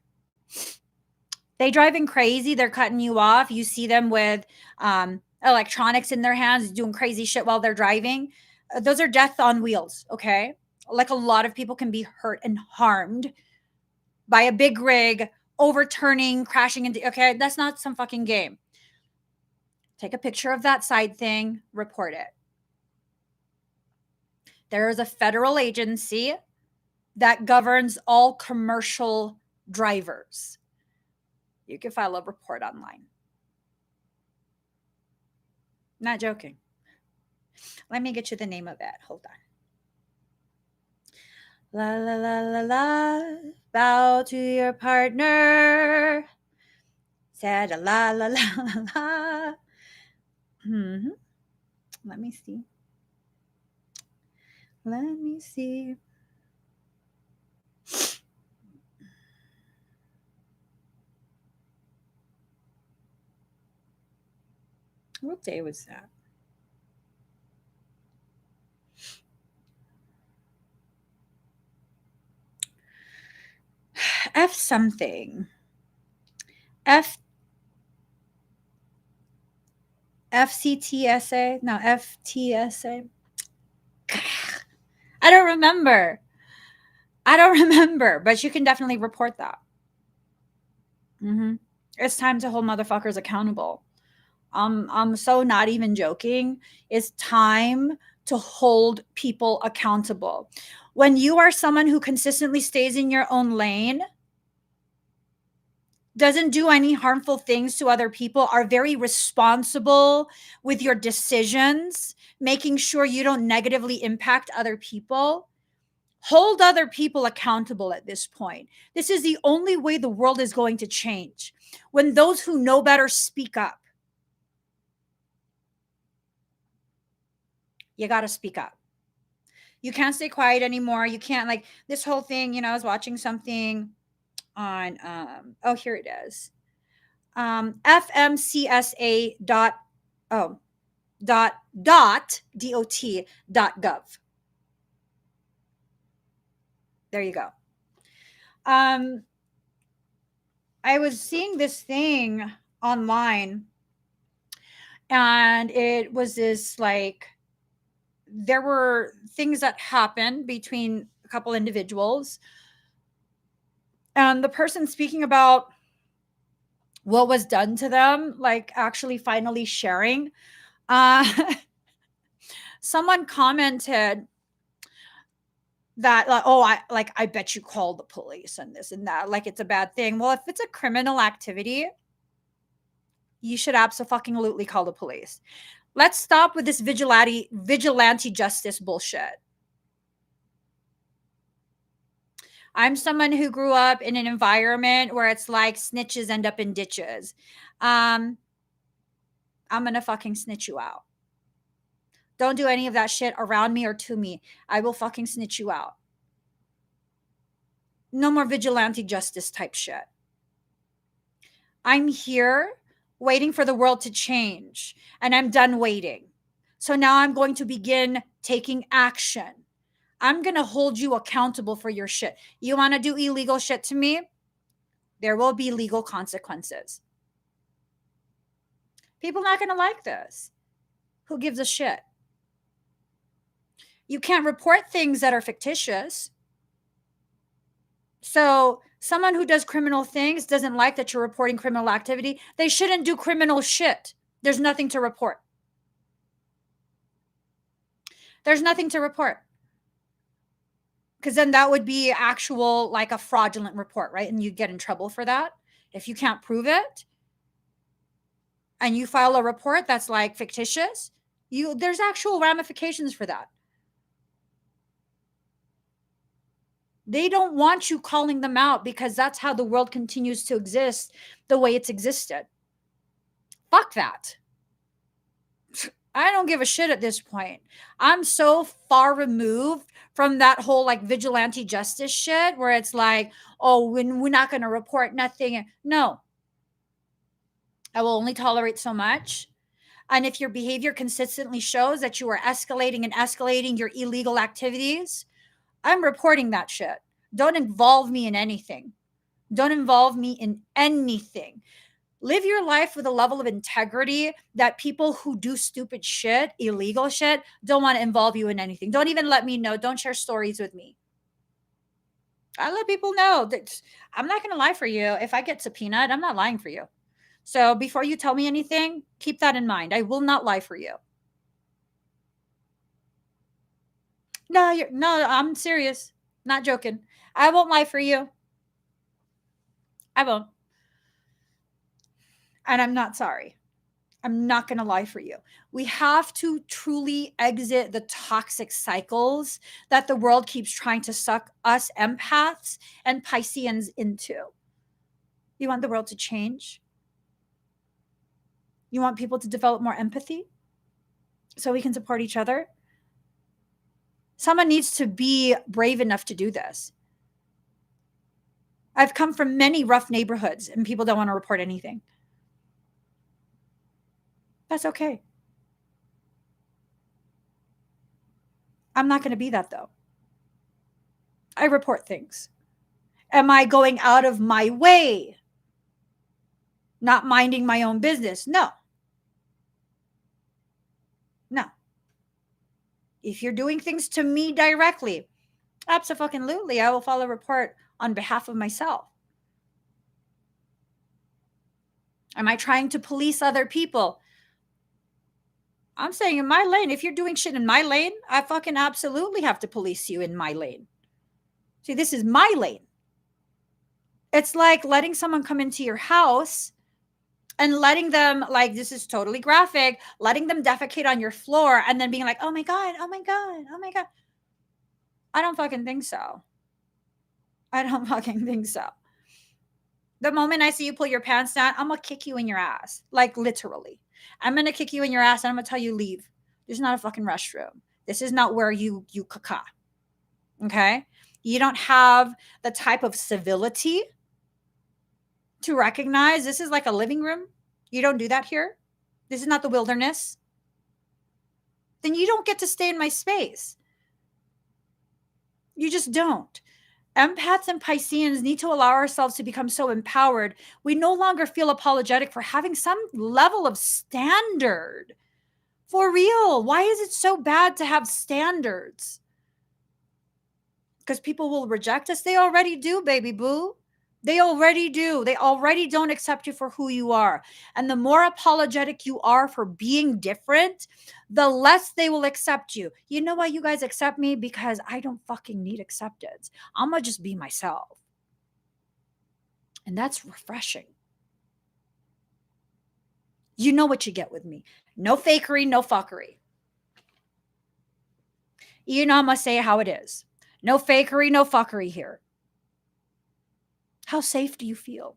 They driving crazy. They're cutting you off. You see them with electronics in their hands, doing crazy shit while they're driving. Those are death on wheels. Okay. Like a lot of people can be hurt and harmed by a big rig overturning, crashing into. Okay. That's not some fucking game. Take a picture of that side thing, report it. There is a federal agency that governs all commercial drivers. You can file a report online. Not joking. Let me get you the name of it. Hold on. La la la la la. Bow to your partner. Said a la la la la la. Mm-hmm. Let me see. Let me see. What day was that? F something. FCTSA? No, FTSA. I don't remember. But you can definitely report that. Mm-hmm. It's time to hold motherfuckers accountable. I'm so not even joking. It's time to hold people accountable. When you are someone who consistently stays in your own lane, doesn't do any harmful things to other people, are very responsible with your decisions, making sure you don't negatively impact other people, hold other people accountable at this point. This is the only way the world is going to change. When those who know better speak up. You got to speak up. You can't stay quiet anymore. You can't, like, this whole thing, I was watching something on here it is. FMCSA dot gov. There you go. I was seeing this thing online, and it was this, like, there were things that happened between a couple individuals, and the person speaking about what was done to them, like actually finally sharing. Someone commented that, like, oh, I bet you called the police and this and that, like it's a bad thing. Well, if it's a criminal activity, you should absolutely call the police. Let's stop with this vigilante justice bullshit. I'm someone who grew up in an environment where it's like snitches end up in ditches. I'm gonna fucking snitch you out. Don't do any of that shit around me or to me. I will fucking snitch you out. No more vigilante justice type shit. I'm here waiting for the world to change, and I'm done waiting. So now I'm going to begin taking action. I'm going to hold you accountable for your shit. You want to do illegal shit to me? There will be legal consequences. People not going to like this. Who gives a shit? You can't report things that are fictitious. So someone who does criminal things doesn't like that you're reporting criminal activity. They shouldn't do criminal shit. There's nothing to report. There's nothing to report. Because then that would be actual, like a fraudulent report, right? And you get in trouble for that. If you can't prove it and you file a report that's like fictitious, there's actual ramifications for that. They don't want you calling them out because that's how the world continues to exist the way it's existed. Fuck that. I don't give a shit at this point. I'm so far removed from that whole like vigilante justice shit where it's like, oh, when we're not going to report nothing. No, I will only tolerate so much. And if your behavior consistently shows that you are escalating your illegal activities, I'm reporting that shit. Don't involve me in anything. Don't involve me in anything. Live your life with a level of integrity that people who do stupid shit, illegal shit, don't want to involve you in anything. Don't even let me know. Don't share stories with me. I let people know that I'm not going to lie for you. If I get subpoenaed, I'm not lying for you. So before you tell me anything, keep that in mind. I will not lie for you. No, I'm serious. Not joking. I won't lie for you. I won't. And I'm not sorry. I'm not going to lie for you. We have to truly exit the toxic cycles that the world keeps trying to suck us empaths and Pisceans into. You want the world to change? You want people to develop more empathy so we can support each other? Someone needs to be brave enough to do this. I've come from many rough neighborhoods and people don't want to report anything. That's okay. I'm not going to be that though. I report things. Am I going out of my way? Not minding my own business? No. No. If you're doing things to me directly, absolutely, I will file a report on behalf of myself. Am I trying to police other people? I'm saying in my lane, if you're doing shit in my lane, I fucking absolutely have to police you in my lane. See, this is my lane. It's like letting someone come into your house and letting them, like, this is totally graphic, letting them defecate on your floor and then being like, oh my God, oh my God, oh my God. I don't fucking think so. I don't fucking think so. The moment I see you pull your pants down, I'm going to kick you in your ass. Like, literally. I'm going to kick you in your ass and I'm going to tell you, leave. This is not a fucking restroom. This is not where you caca. Okay? You don't have the type of civility to recognize this is like a living room. You don't do that here. This is not the wilderness. Then you don't get to stay in my space. You just don't. Empaths and Pisceans need to allow ourselves to become so empowered. We no longer feel apologetic for having some level of standard. For real. Why is it so bad to have standards? Because people will reject us. They already do, baby boo. They already do. They already don't accept you for who you are. And the more apologetic you are for being different, the less they will accept you. You know why you guys accept me? Because I don't fucking need acceptance. I'm going to just be myself. And that's refreshing. You know what you get with me. No fakery, no fuckery. You know, I'm going to say how it is. No fakery, no fuckery here. How safe do you feel?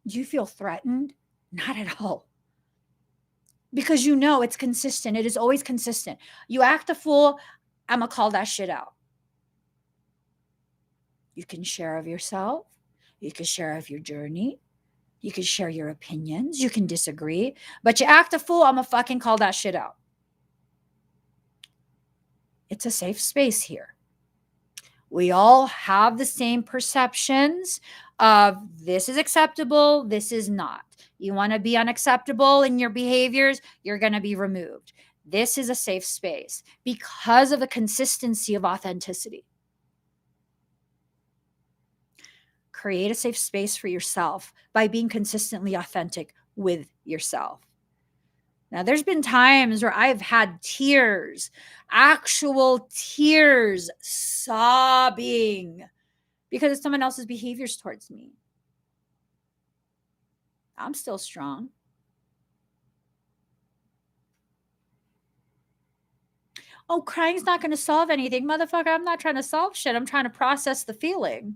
Do you feel threatened? Not at all. Because you know it's consistent. It is always consistent. You act a fool, I'm going to call that shit out. You can share of yourself. You can share of your journey. You can share your opinions. You can disagree. But you act a fool, I'm going to fucking call that shit out. It's a safe space here. We all have the same perceptions of this is acceptable, this is not. You want to be unacceptable in your behaviors, you're going to be removed. This is a safe space because of the consistency of authenticity. Create a safe space for yourself by being consistently authentic with yourself. Now, there's been times where I've had tears, actual tears, sobbing because of someone else's behaviors towards me. I'm still strong. Oh, crying's not going to solve anything. Motherfucker, I'm not trying to solve shit. I'm trying to process the feeling.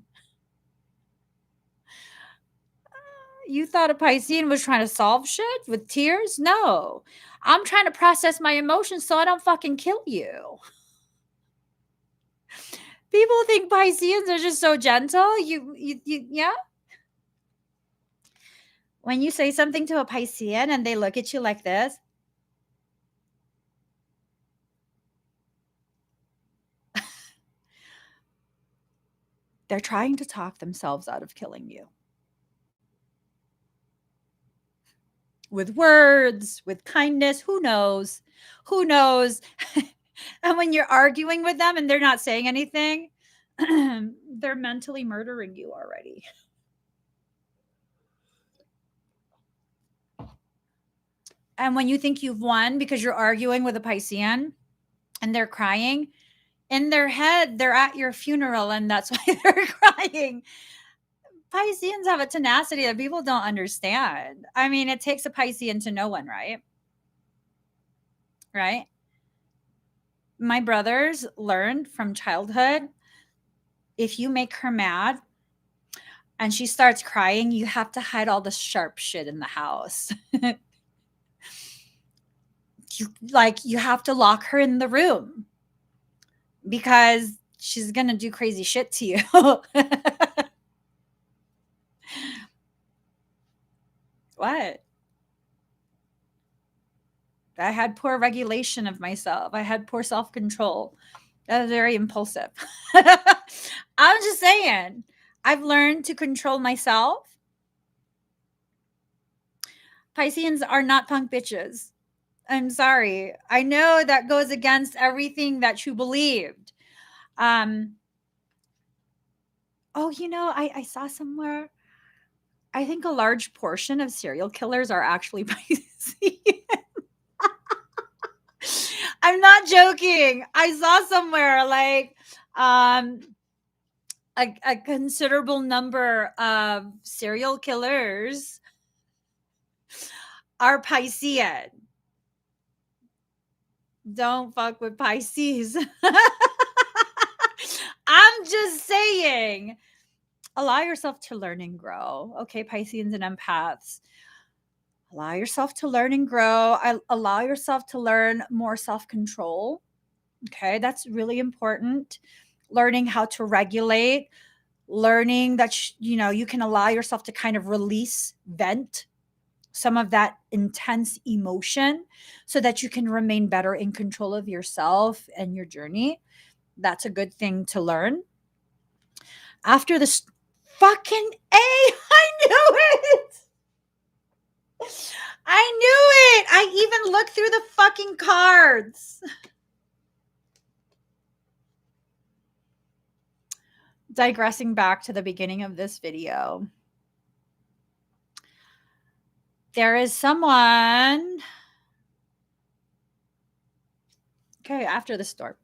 You thought a Piscean was trying to solve shit with tears? No. I'm trying to process my emotions so I don't fucking kill you. People think Pisceans are just so gentle. Yeah. When you say something to a Piscean and they look at you like this, they're trying to talk themselves out of killing you. With words, with kindness, who knows? Who knows? And when you're arguing with them and they're not saying anything, they're mentally murdering you already. And when you think you've won because you're arguing with a Piscean and they're crying, in their head, they're at your funeral and that's why they're crying. Pisceans have a tenacity that people don't understand. I mean, it takes a Piscean to know one, right? Right? My brothers learned from childhood, if you make her mad and she starts crying, you have to hide all the sharp shit in the house. You have to lock her in the room because she's going to do crazy shit to you. What? I had poor regulation of myself. I had poor self-control. I was very impulsive. I'm just saying, I've learned to control myself. Pisceans are not punk bitches. I'm sorry. I know that goes against everything that you believed. Oh, I saw somewhere, I think a large portion of serial killers are actually Pisces. I'm not joking. I saw somewhere like a considerable number of serial killers are Piscean. Don't fuck with Pisces. I'm just saying, allow yourself to learn and grow. Okay, Pisceans and empaths. Allow yourself to learn and grow. Allow yourself to learn more self-control. Okay, that's really important. Learning how to regulate, learning that you can allow yourself to kind of release, vent some of that intense emotion so that you can remain better in control of yourself and your journey. That's a good thing to learn. After this fucking A, I knew it. I knew it. I even looked through the fucking cards. Digressing back to the beginning of this video. There is someone. Okay, after the storm.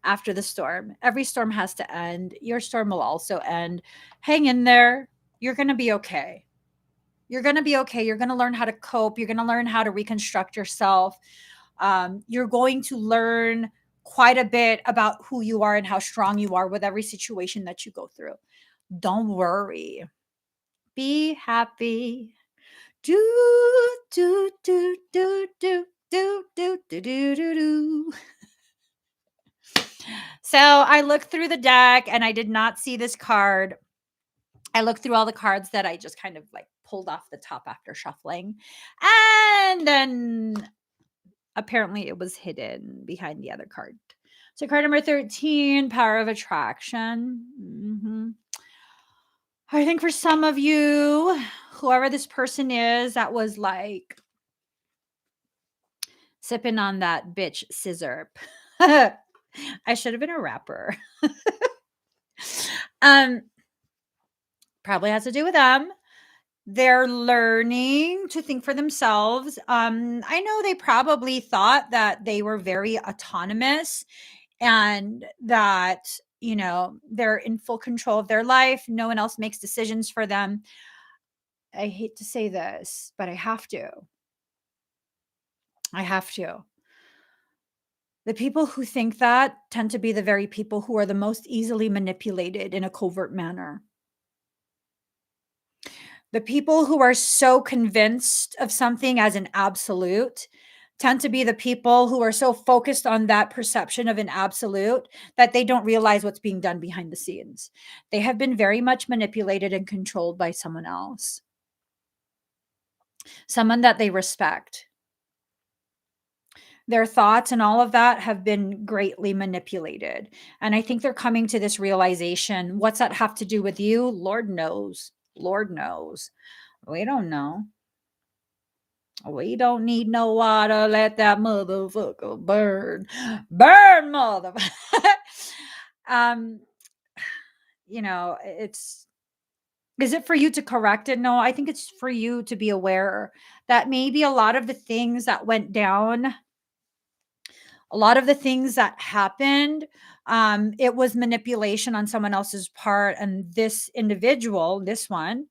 After the storm. Every storm has to end. Your storm will also end. Hang in there. You're going to be okay. You're going to be okay. You're going to learn how to cope. You're going to learn how to reconstruct yourself. You're going to learn quite a bit about who you are and how strong you are with every situation that you go through. Don't worry. Be happy. Do, do, do, do, do, do, do, do, do, do, do. So I looked through the deck and I did not see this card. I looked through all the cards that I just kind of like pulled off the top after shuffling. And then apparently it was hidden behind the other card. So card number 13, Power of Attraction. I think for some of you, whoever this person is, that was like sipping on that bitch scissor. I should have been a rapper. Probably has to do with them. They're learning to think for themselves. I know they probably thought that they were very autonomous and that, they're in full control of their life. No one else makes decisions for them. I hate to say this, but I have to. The people who think that tend to be the very people who are the most easily manipulated in a covert manner. The people who are so convinced of something as an absolute tend to be the people who are so focused on that perception of an absolute that they don't realize what's being done behind the scenes. They have been very much manipulated and controlled by someone else, someone that they respect. Their thoughts and all of that have been greatly manipulated. And I think they're coming to this realization. What's that have to do with you? Lord knows. Lord knows. We don't know. We don't need no water. Let that motherfucker burn. Burn, motherfucker. um, it's, is it for you to correct it? No, I think it's for you to be aware that maybe a lot of the things that went down, a lot of the things that happened, it was manipulation on someone else's part. And this individual, this one,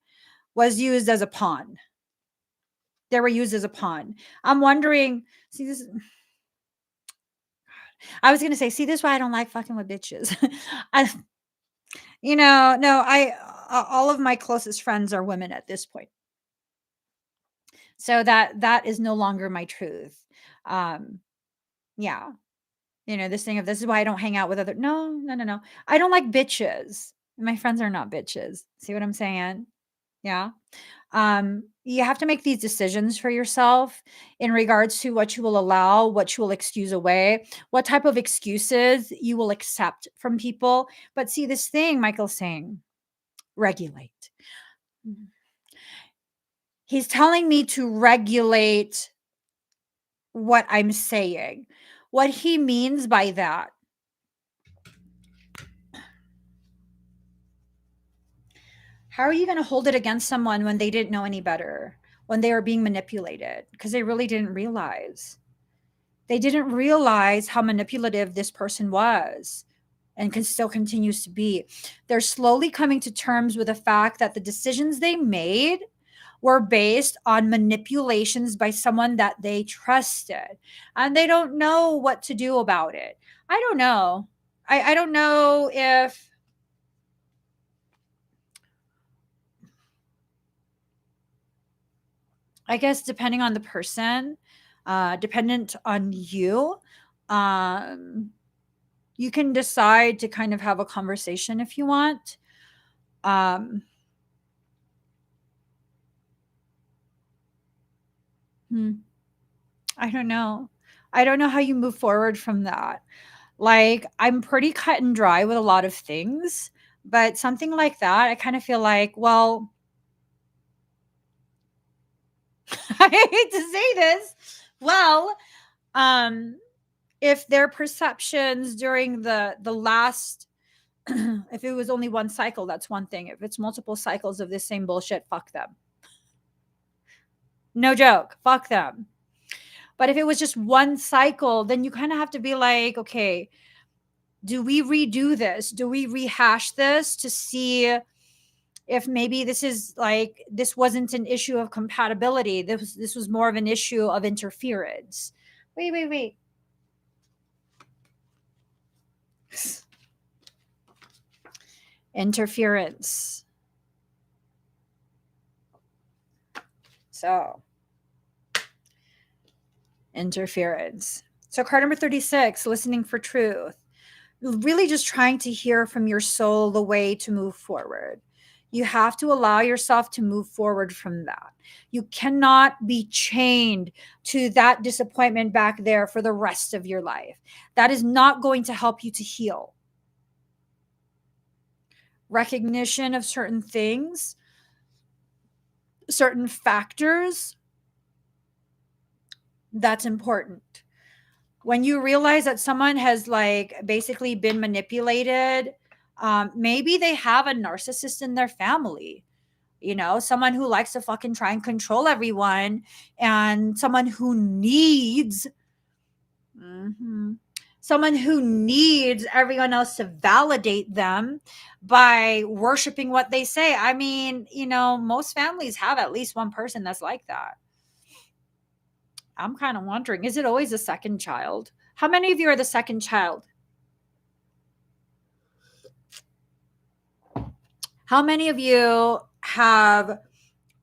was used as a pawn. They were used as a pawn. I'm wondering, see, this, I was going to say, see, this is why I don't like fucking with bitches. I, no, all of my closest friends are women at this point. So that is no longer my truth. Yeah. This thing of this is why I don't hang out with other, no. I don't like bitches. My friends are not bitches. See what I'm saying? Yeah. You have to make these decisions for yourself in regards to what you will allow, what you will excuse away, what type of excuses you will accept from people. But see, this thing Michael's saying, regulate. He's telling me to regulate what I'm saying. What he means by that, how are you going to hold it against someone when they didn't know any better, when they were being manipulated? Because they really didn't realize. They didn't realize how manipulative this person was and still continues to be. They're slowly coming to terms with the fact that the decisions they made were based on manipulations by someone that they trusted. And they don't know what to do about it. I don't know. I don't know if, I guess, depending on the person, dependent on you, you can decide to kind of have a conversation if you want. Um, I don't know. I don't know how you move forward from that. Like, I'm pretty cut and dry with a lot of things, but something like that, I kind of feel like, well, I hate to say this. Well, um, if their perceptions during the last if it was only one cycle, that's one thing. If it's multiple cycles of this same bullshit, fuck them. No joke, fuck them. But if it was just one cycle, then you kind of have to be like, okay, do we redo this? Do we rehash this to see if maybe this is like, this wasn't an issue of compatibility. This was more of an issue of interference. Wait. Interference. So, interference. So, card number 36, listening for truth. Really just trying to hear from your soul the way to move forward. You have to allow yourself to move forward from that. You cannot be chained to that disappointment back there for the rest of your life. That is not going to help you to heal. Recognition of certain things, certain factors, that's important. When you realize that someone has like basically been manipulated, maybe they have a narcissist in their family, someone who likes to fucking try and control everyone, and someone who needs someone who needs everyone else to validate them by worshiping what they say. I mean, most families have at least one person that's like that. I'm kind of wondering, is it always a second child? How many of you are the second child? How many of you have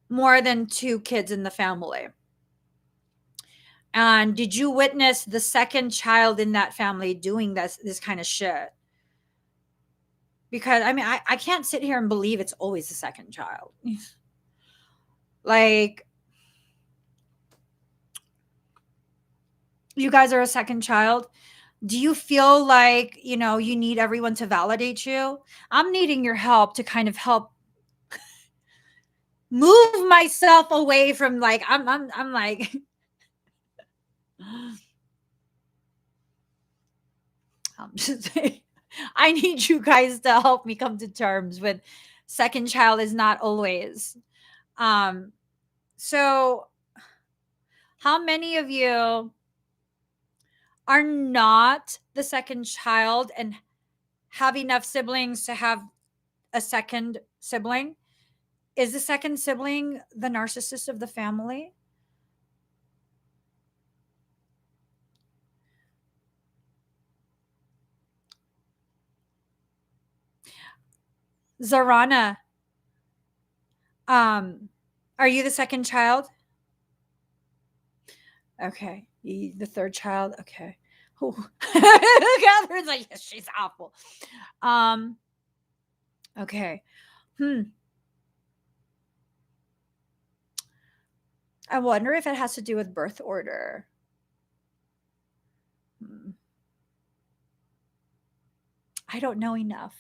more than 2 kids in the family? And did you witness the second child in that family doing this kind of shit? Because I mean, I can't sit here and believe it's always the second child. Like, you guys are a second child. Do you feel like, you need everyone to validate you? I'm needing your help to kind of help move myself away from, like, I'm like I'm just saying, I need you guys to help me come to terms with second child is not always. So how many of you are not the second child and have enough siblings to have a second sibling? Is the second sibling the narcissist of the family? Zarana, are you the second child? Okay. The third child? Okay. Ooh. Catherine's like, yes, she's awful. Okay. I wonder if it has to do with birth order. I don't know enough.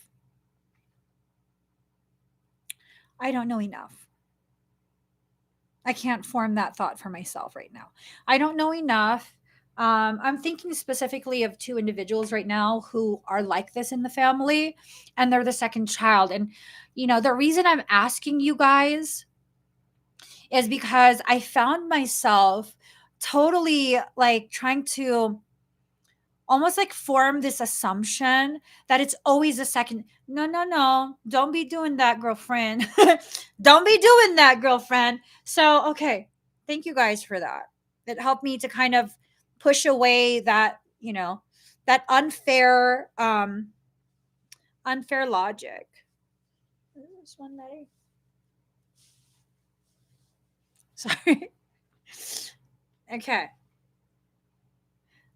I don't know enough. I can't form that thought for myself right now. I don't know enough. I'm thinking specifically of 2 individuals right now who are like this in the family, and they're the second child. And, the reason I'm asking you guys is because I found myself totally like trying to almost like form this assumption that it's always a second. No, no, no. Don't be doing that, girlfriend. Don't be doing that, girlfriend. So, okay. Thank you guys for that. It helped me to kind of push away that, that unfair logic. This one letter. Sorry. Okay.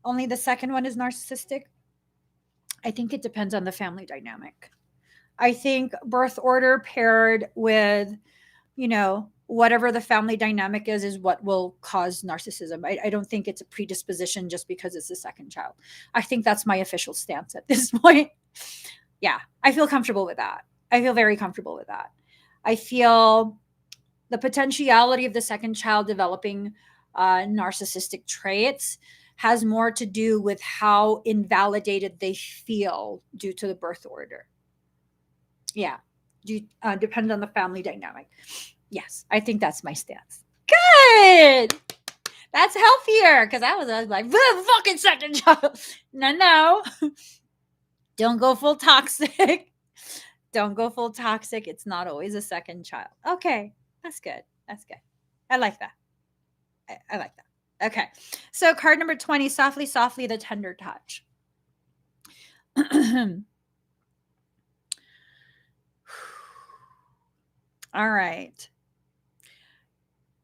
Only the second one is narcissistic. I think it depends on the family dynamic. I think birth order paired with, whatever the family dynamic is what will cause narcissism. I don't think it's a predisposition just because it's the second child. I think that's my official stance at this point. Yeah, I feel comfortable with that. I feel very comfortable with that. I feel the potentiality of the second child developing narcissistic traits has more to do with how invalidated they feel due to the birth order. Yeah, depends on the family dynamic. Yes, I think that's my stance. Good. That's healthier because I was like, fucking second child. No. Don't go full toxic. Don't go full toxic. It's not always a second child. Okay, that's good. That's good. I like that. I like that. Okay. So card number 20, softly, softly, the tender touch. All right.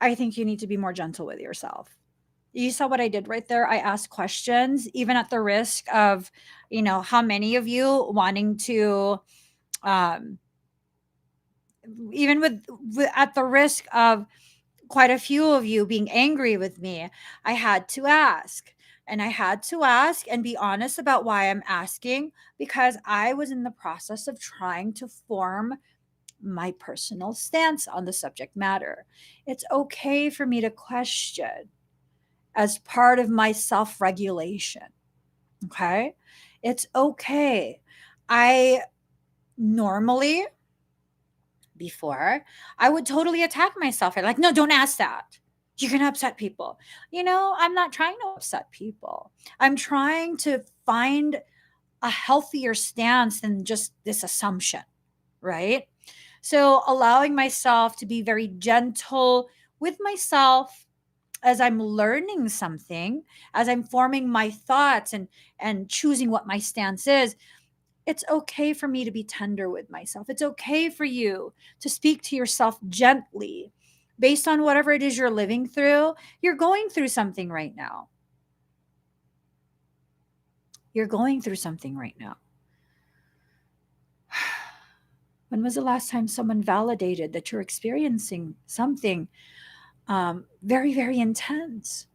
I think you need to be more gentle with yourself. You saw what I did right there. I asked questions, even at the risk of, how many of you wanting to, um, even with at the risk of quite a few of you being angry with me, I had to ask. And I had to ask and be honest about why I'm asking, because I was in the process of trying to form my personal stance on the subject matter. It's okay for me to question as part of my self regulation. Okay. It's okay. I normally, before, I would totally attack myself. I'm like, no, don't ask that. You're going to upset people. I'm not trying to upset people. I'm trying to find a healthier stance than just this assumption, right? So allowing myself to be very gentle with myself, as I'm learning something, as I'm forming my thoughts and choosing what my stance is, it's okay for me to be tender with myself. It's okay for you to speak to yourself gently based on whatever it is you're living through. You're going through something right now. You're going through something right now. When was the last time someone validated that you're experiencing something very, very intense?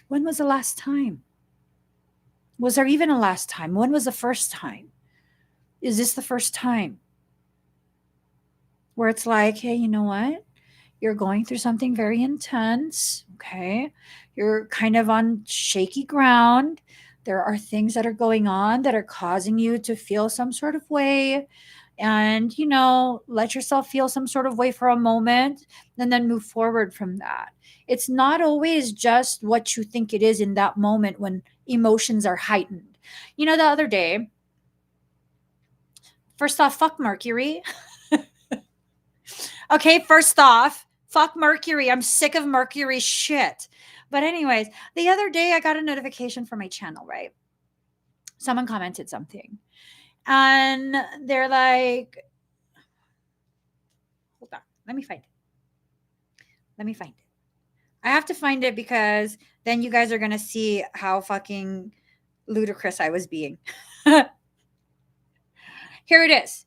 When was the last time? Was there even a last time? When was the first time? Is this the first time? Where it's like, hey, you know what? You're going through something very intense. Okay. You're kind of on shaky ground. There are things that are going on that are causing you to feel some sort of way. And, let yourself feel some sort of way for a moment and then move forward from that. It's not always just what you think it is in that moment when emotions are heightened. The other day, first off, fuck Mercury. Okay, first off, fuck Mercury. I'm sick of Mercury shit. But anyways, the other day I got a notification from my channel, right? Someone commented something. And they're like, hold on, let me find it. I have to find it because then you guys are going to see how fucking ludicrous I was being. Here it is.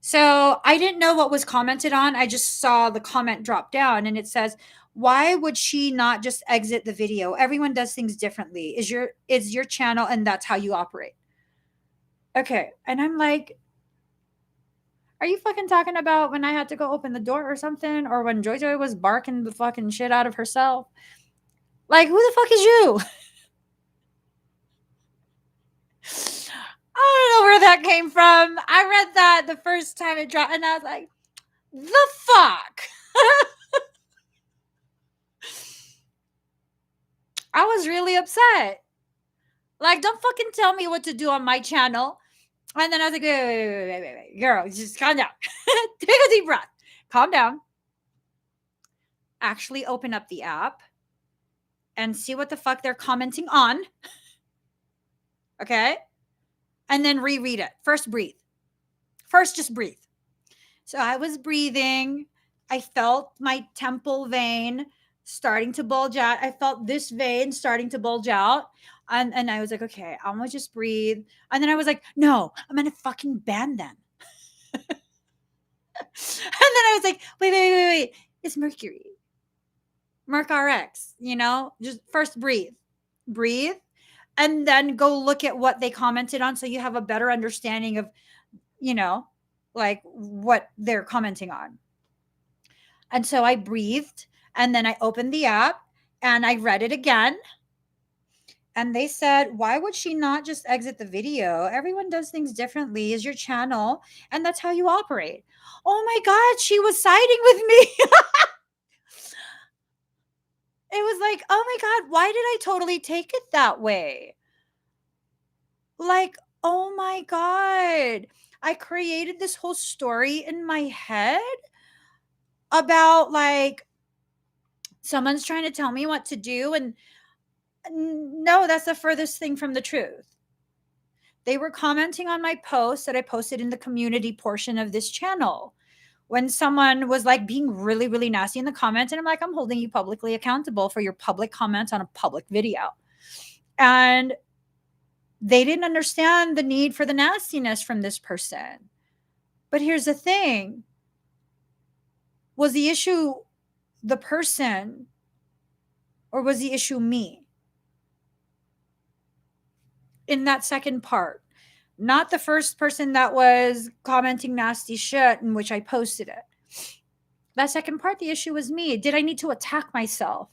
So I didn't know what was commented on. I just saw the comment drop down and it says, why would she not just exit the video? Everyone does things differently. Is your channel and that's how you operate. Okay. And I'm like, are you fucking talking about when I had to go open the door or something? Or when Joy Joy was barking the fucking shit out of herself? Like, who the fuck is you? I don't know where that came from. I read that the first time it dropped and I was like, the fuck? I was really upset. Like, don't fucking tell me what to do on my channel. And then I was like, wait. Girl, just calm down. Take a deep breath. Calm down. Actually open up the app and see what the fuck they're commenting on. Okay? And then reread it. First, breathe. First, just breathe. So I was breathing. I felt my temple vein starting to bulge out. I felt this vein starting to bulge out. And I was like, okay, I'm gonna just breathe. And then I was like, no, I'm gonna fucking ban them. And then I was like, wait. It's Mercury. Merc RX, just first breathe. Breathe. And then go look at what they commented on so you have a better understanding of, like what they're commenting on. And so I breathed and then I opened the app and I read it again. And they said, why would she not just exit the video? Everyone does things differently. Is your channel. And that's how you operate. Oh my God, she was siding with me. It was like, oh my God, why did I totally take it that way? Like, oh my God. I created this whole story in my head about like someone's trying to tell me what to do. And no, that's the furthest thing from the truth. They were commenting on my post that I posted in the community portion of this channel when someone was like being really, really nasty in the comments. And I'm like, I'm holding you publicly accountable for your public comments on a public video. And they didn't understand the need for the nastiness from this person. But here's the thing. Was the issue the person or was the issue me? In that second part, not the first person that was commenting nasty shit in which I posted it. That second part, the issue was me. Did I need to attack myself?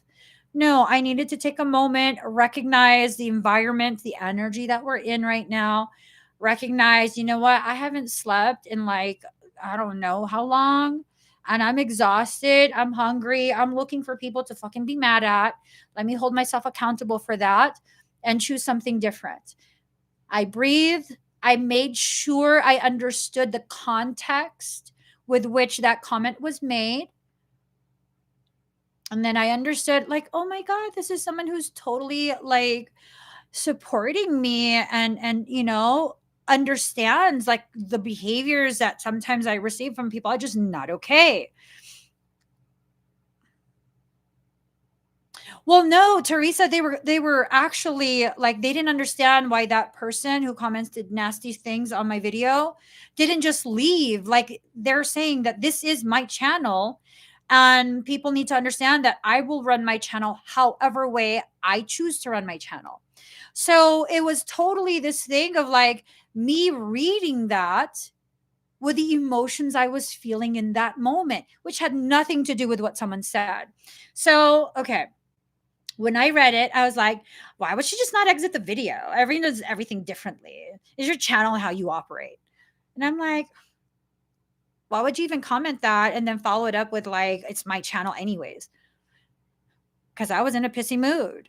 No, I needed to take a moment, recognize the environment, the energy that we're in right now, recognize, you know what? I haven't slept in like, I don't know how long. And I'm exhausted. I'm hungry. I'm looking for people to fucking be mad at. Let me hold myself accountable for that and choose something different. I breathed. I made sure I understood the context with which that comment was made. And then I understood, like, oh my God, this is someone who's totally like supporting me and understands like the behaviors that sometimes I receive from people are just not okay. Well, no, Teresa, they were actually like they didn't understand why that person who commented nasty things on my video didn't just leave. Like they're saying that this is my channel and people need to understand that I will run my channel however way I choose to run my channel. So it was totally this thing of like me reading that with the emotions I was feeling in that moment, which had nothing to do with what someone said. So, okay, when I read it, I was like, why would she just not exit the video? Everyone does everything differently. Is your channel how you operate? And I'm like, why would you even comment that and then follow it up with like, it's my channel anyways? Because I was in a pissy mood.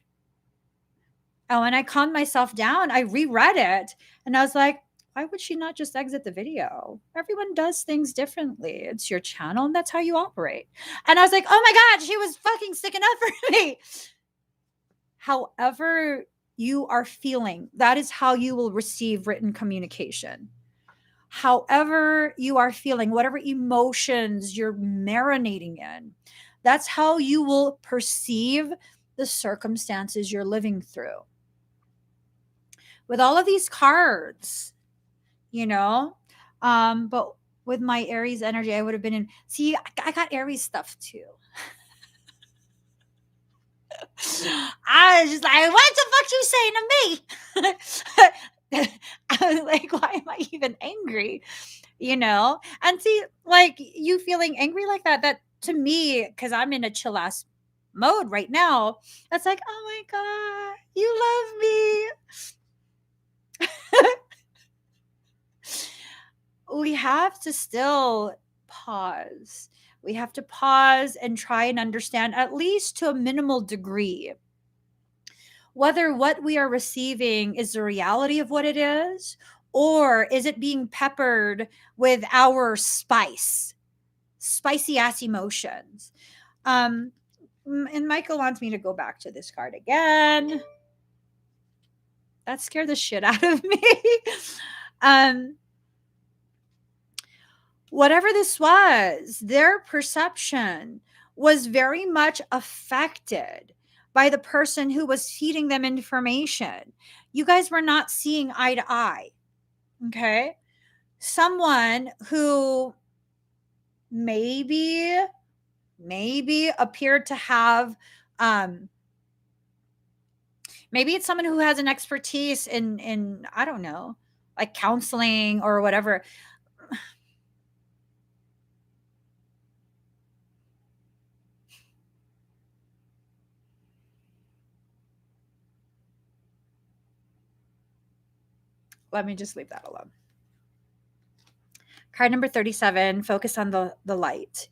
And when I calmed myself down, I reread it and I was like, why would she not just exit the video? Everyone does things differently. It's your channel and that's how you operate. And I was like, oh my God, she was fucking sticking up for me. However you are feeling, that is how you will receive written communication. However you are feeling, whatever emotions you're marinating in, that's how you will perceive the circumstances you're living through. With all of these cards, you know, but with my Aries energy, I would have been in. See, I got Aries stuff too. I was just like, what the fuck you saying to me? I was like, why am I even angry? And see, like you feeling angry like that to me, because I'm in a chill ass mode right now, that's like, oh my God, you love me. We have to still pause. We have to pause and try and understand, at least to a minimal degree, whether what we are receiving is the reality of what it is, or is it being peppered with our spicy ass emotions. And Michael wants me to go back to this card again. That scared the shit out of me. um, Whatever this was, their perception was very much affected by the person who was feeding them information. You guys were not seeing eye to eye. Okay. Someone who maybe appeared to have, maybe it's someone who has an expertise in I don't know, like counseling or whatever. Let me just leave that alone. Card number 37, focus on the light.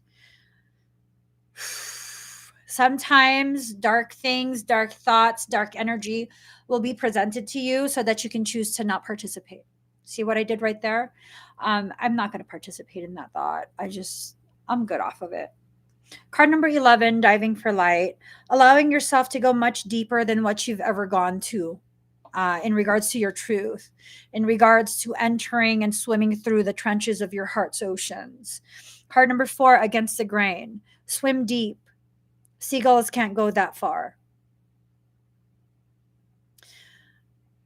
Sometimes dark things, dark thoughts, dark energy will be presented to you so that you can choose to not participate. See what I did right there? I'm not going to participate in that thought. I'm good off of it. Card number 11, diving for light, allowing yourself to go much deeper than what you've ever gone to. In regards to your truth, in regards to entering and swimming through the trenches of your heart's oceans. Card number 4, against the grain. Swim deep. Seagulls can't go that far.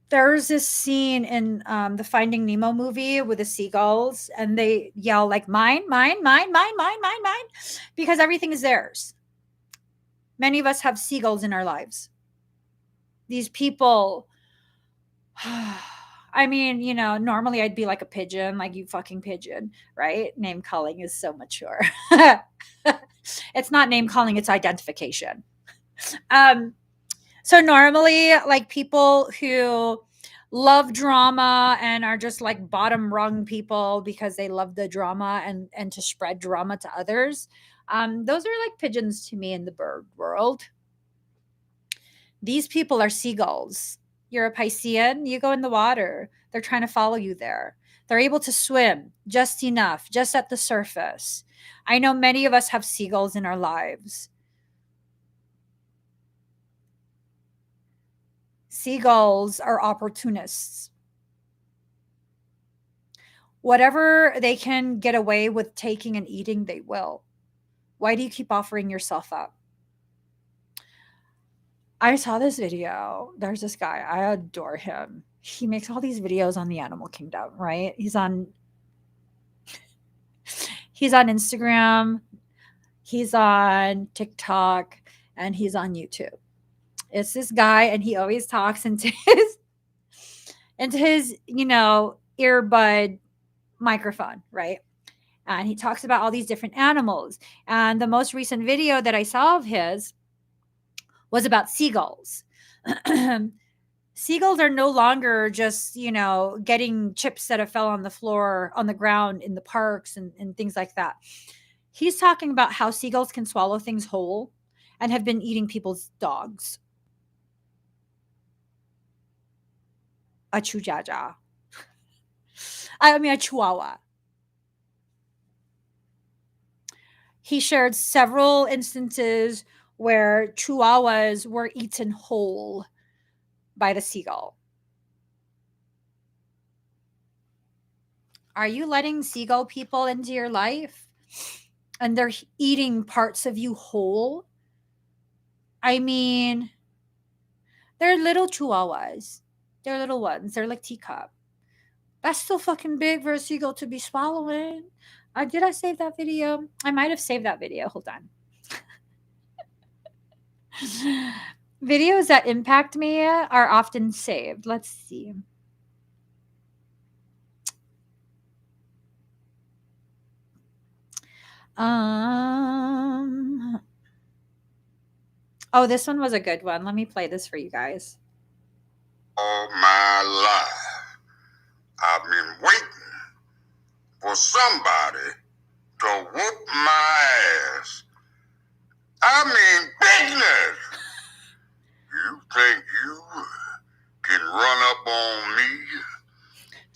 There's this scene in the Finding Nemo movie with the seagulls, and they yell like, mine, mine, mine, mine, mine, mine, mine, because everything is theirs. Many of us have seagulls in our lives. These people, I mean, normally I'd be like a pigeon, like you fucking pigeon, right? Name calling is so mature. It's not name calling, it's identification. So normally, like people who love drama and are just like bottom rung people because they love the drama and to spread drama to others, those are like pigeons to me in the bird world. These people are seagulls. You're a Piscean, you go in the water. They're trying to follow you there. They're able to swim just enough, just at the surface. I know many of us have seagulls in our lives. seagulls are opportunists. Whatever they can get away with taking and eating, they will. Why do you keep offering yourself up? I saw this video. There's this guy. I adore him. He makes all these videos on the animal kingdom, right? He's on Instagram, he's on TikTok, and he's on YouTube. It's this guy, and he always talks into his earbud microphone, right? And he talks about all these different animals. And the most recent video that I saw of his was about seagulls. Seagulls are no longer just, getting chips that have fell on the floor, on the ground in the parks and things like that. He's talking about how seagulls can swallow things whole and have been eating people's dogs. A chujaja. I mean, a chihuahua. He shared several instances where chihuahuas were eaten whole by the seagull. Are you letting seagull people into your life and they're eating parts of you whole? I mean, they're little chihuahuas. They're little ones. They're like teacup. That's still fucking big for a seagull to be swallowing. Did I save that video? I might have saved that video. Hold on. Videos that impact me are often saved. Let's see. Oh, this one was a good one. Let me play this for you guys. All my life, I've been waiting for somebody to whoop my ass. I mean business. You think you can run up on me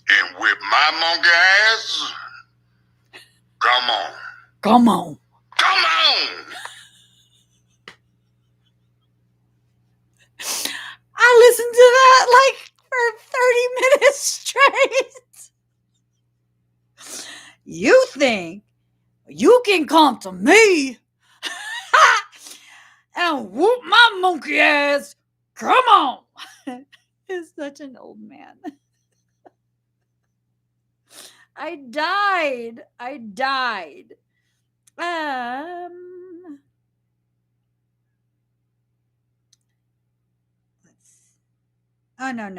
and whip my monkey ass? Come on. Come on. Come on. I listened to that like for 30 minutes straight. You think you can come to me and whoop my monkey ass? Come on. He's such an old man. I died. Oh, no.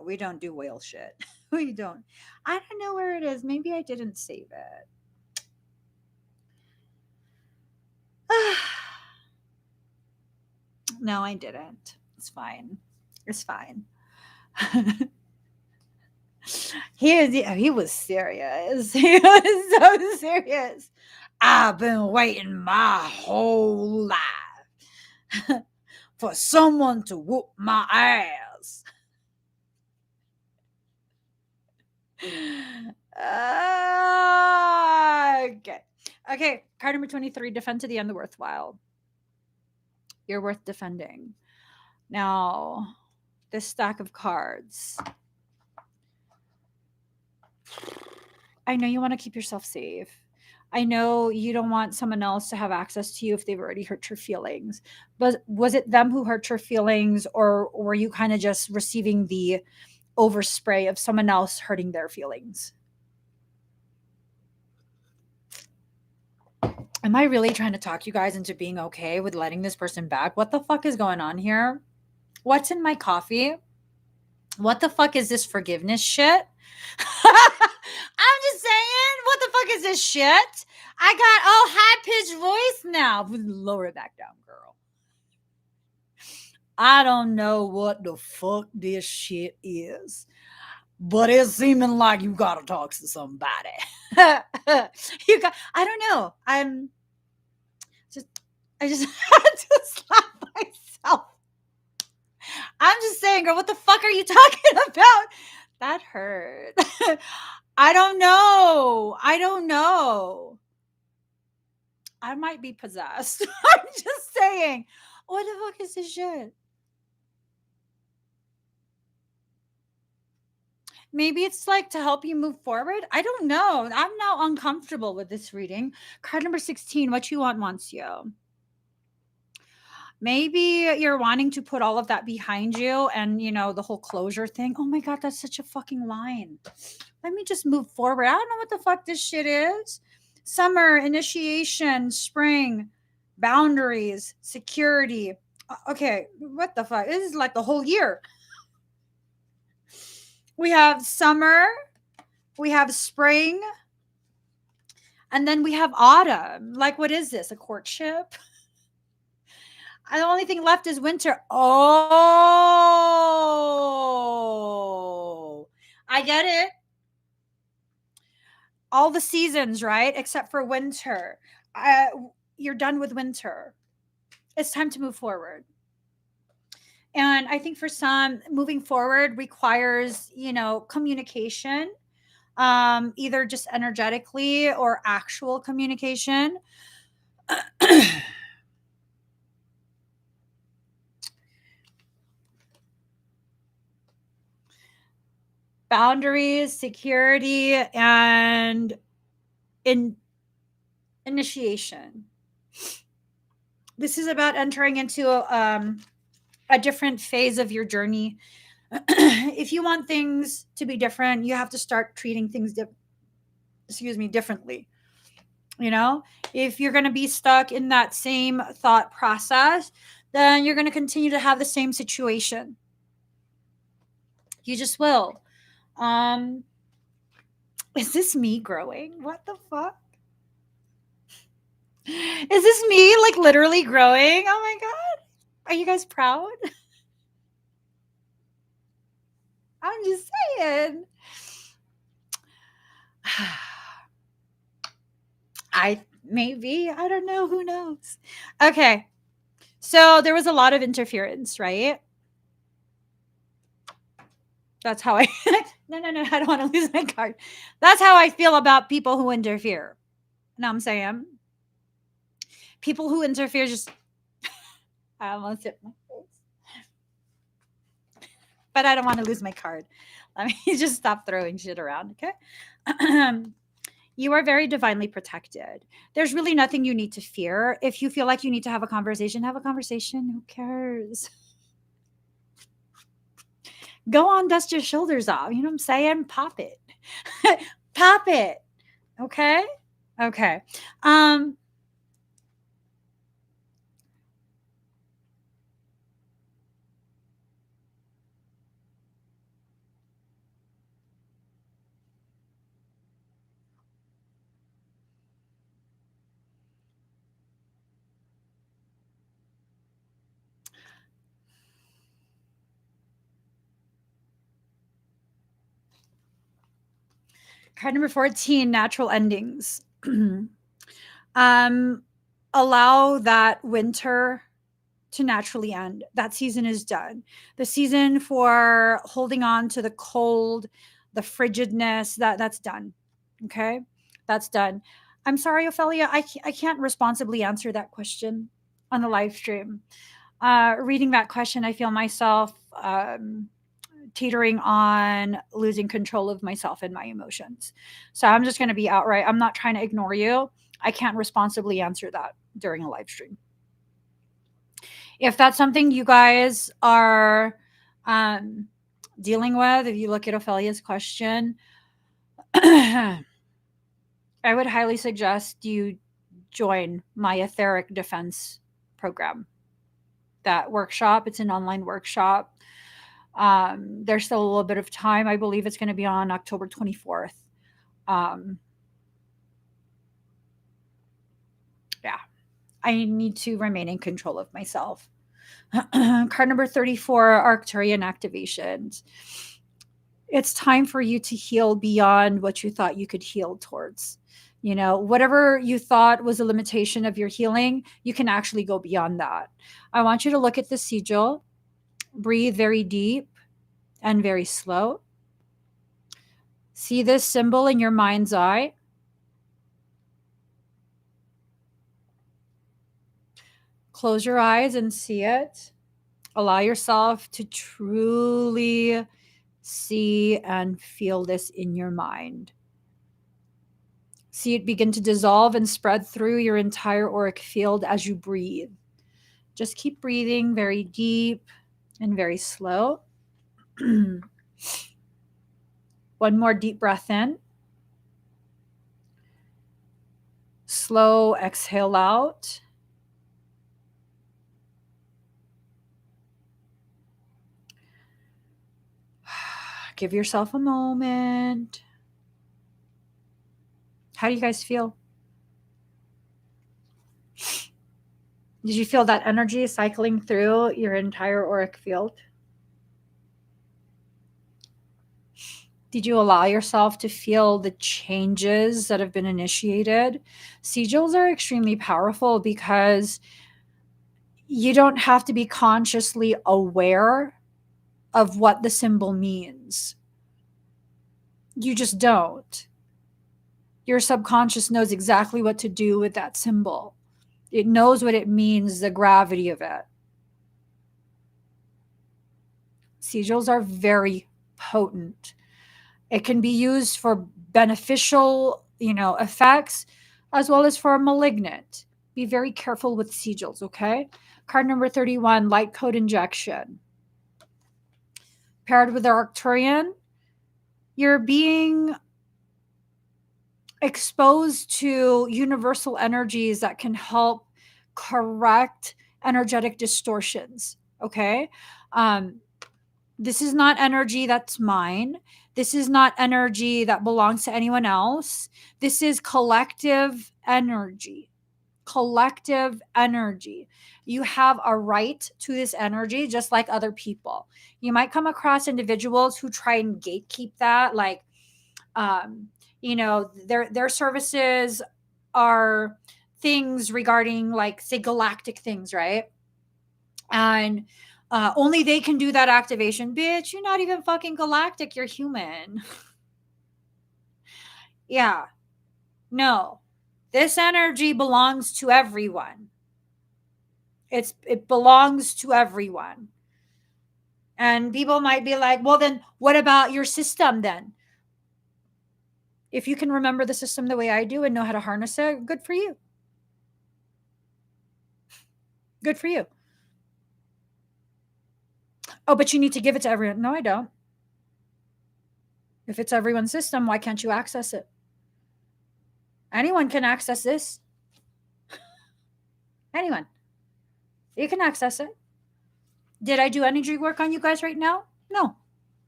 We don't do whale shit. We don't. I don't know where it is. Maybe I didn't save it. No, I didn't. It's fine. He was serious. He was so serious. I've been waiting my whole life for someone to whoop my ass. Okay. Card number 23, defend to the end the worthwhile. You're worth defending. Now, this stack of cards. I know you want to keep yourself safe. I know you don't want someone else to have access to you if they've already hurt your feelings. But was it them who hurt your feelings, or were you kind of just receiving the overspray of someone else hurting their feelings? Am I really trying to talk you guys into being okay with letting this person back? What the fuck is going on here? What's in my coffee? What the fuck is this forgiveness shit? I'm just saying, what the fuck is this shit? I got all high-pitched voice now. Lower it back down, girl. I don't know what the fuck this shit is, but it's seeming like you gotta talk to somebody. I don't know. I just had to slap myself. I'm just saying, girl, what the fuck are you talking about? That hurt. I don't know. I might be possessed. I'm just saying. What the fuck is this shit? Maybe it's like to help you move forward. I don't know. I'm now uncomfortable with this reading. Card number 16, what you want wants you. Maybe you're wanting to put all of that behind you and, the whole closure thing. Oh my God, that's such a fucking line. Let me just move forward. I don't know what the fuck this shit is. Summer, initiation, spring, boundaries, security. Okay, what the fuck? This is like the whole year. We have summer, we have spring, and then we have autumn. Like, what is this? A courtship? And the only thing left is winter. Oh, I get it. All the seasons, right? Except for winter. You're done with winter. It's time to move forward. And I think for some, moving forward requires, communication, either just energetically or actual communication. Boundaries, security, and initiation. This is about entering into a different phase of your journey. If you want things to be different, you have to start treating things differently. If you're going to be stuck in that same thought process, then you're going to continue to have the same situation. You just will. Is this me growing? What the fuck? Is this me like literally growing? Oh my God. Are you guys proud? I'm just saying. I don't know, who knows. Okay. So there was a lot of interference, right? That's how I no, I don't want to lose my card. That's how I feel about people who interfere. You know what I'm saying? People who interfere just I almost hit my face. But I don't want to lose my card. Let me just stop throwing shit around, okay? You are very divinely protected. There's really nothing you need to fear. If you feel like you need to have a conversation, have a conversation. Who cares? Go on, dust your shoulders off. You know what I'm saying? Pop it. Pop it. Okay? Okay. Card number 14, natural endings. Allow that winter to naturally end. That season is done. The season for holding on to the cold, the frigidness, that's done. Okay? That's done. I'm sorry, Ophelia, I can't responsibly answer that question on the live stream. Reading that question, I feel myself teetering on losing control of myself and my emotions. So I'm just going to be outright. I'm not trying to ignore you. I can't responsibly answer that during a live stream. If that's something you guys are dealing with, if you look at Ophelia's question, I would highly suggest you join my etheric defense program. That workshop, it's an online workshop. There's still a little bit of time. I believe it's going to be on October 24th. Yeah, I need to remain in control of myself. Card number 34, Arcturian activations. It's time for you to heal beyond what you thought you could heal towards. Whatever you thought was a limitation of your healing, you can actually go beyond that. I want you to look at the sigil, breathe very deep and very slow. See this symbol in your mind's eye. Close your eyes and see it. Allow yourself to truly See and feel this in your mind. See it begin to dissolve and spread through your entire auric field as you breathe. Just keep breathing very deep and very slow. One more deep breath in. Slow exhale out. Give yourself a moment. How do you guys feel? Did you feel that energy cycling through your entire auric field? Did you allow yourself to feel the changes that have been initiated? Sigils are extremely powerful because you don't have to be consciously aware of what the symbol means. You just don't. Your subconscious knows exactly what to do with that symbol. It knows what it means, the gravity of it. Sigils are very potent. It can be used for beneficial, effects, as well as for malignant. Be very careful with sigils, okay? Card number 31, light code injection. Paired with the Arcturian, you're being exposed to universal energies that can help correct energetic distortions, okay? This is not energy that's mine. This is not energy that belongs to anyone else. This is collective energy. Collective energy. You have a right to this energy just like other people. You might come across individuals who try and gatekeep that, like, their services are things regarding, like, say, galactic things, right? And only they can do that activation. Bitch, you're not even fucking galactic. You're human. Yeah. No. This energy belongs to everyone. It belongs to everyone. And people might be like, well, then what about your system then? If you can remember the system the way I do and know how to harness it, good for you. Good for you. Oh, but you need to give it to everyone. No, I don't. If it's everyone's system, why can't you access it? Anyone can access this. Anyone. You can access it. Did I do energy work on you guys right now? No.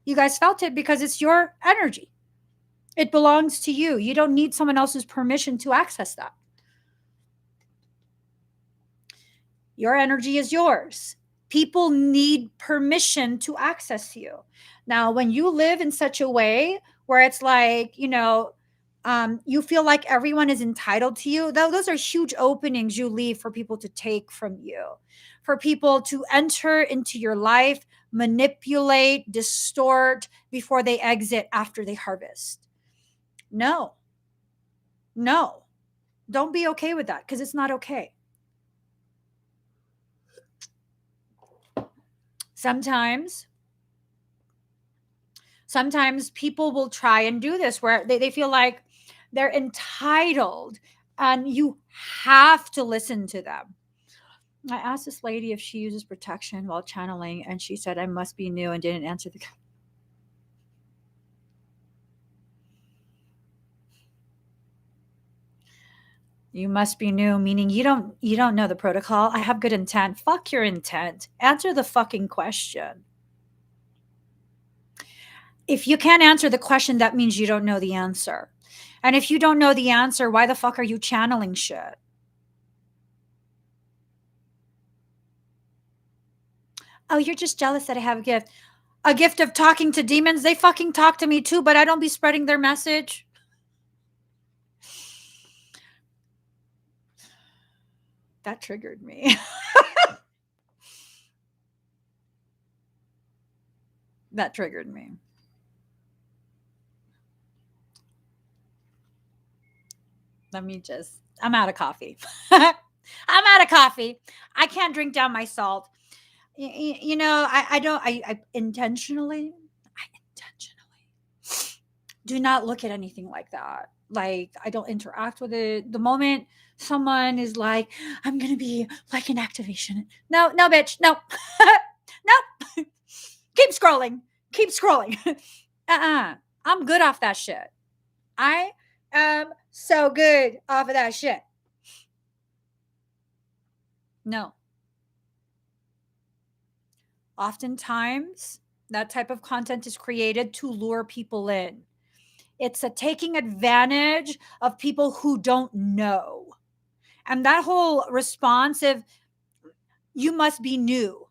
You guys felt it because it's your energy. It belongs to you. You don't need someone else's permission to access that. Your energy is yours. People need permission to access you. Now, when you live in such a way where it's like, you feel like everyone is entitled to you, those are huge openings you leave for people to take from you, for people to enter into your life, manipulate, distort before they exit after they harvest. No, don't be okay with that, because it's not okay. Sometimes people will try and do this where they feel like they're entitled and you have to listen to them. I asked this lady if she uses protection while channeling, and she said I must be new and didn't answer the. You must be new, meaning you don't know the protocol. I have good intent. Fuck your intent. Answer the fucking question. If you can't answer the question, that means you don't know the answer. And if you don't know the answer, why the fuck are you channeling shit? Oh, you're just jealous that I have a gift. A gift of talking to demons? They fucking talk to me too, but I don't be spreading their message. That triggered me. That triggered me. I'm out of coffee. I'm out of coffee. I can't drink down my salt. I intentionally intentionally. Do not look at anything like that. Like, I don't interact with it. The moment someone is like, I'm going to be like an activation. No, bitch. No. No. Keep scrolling. Keep scrolling. I'm good off that shit. I am so good off of that shit. No. Oftentimes, that type of content is created to lure people in. It's a taking advantage of people who don't know. And that whole response of, you must be new.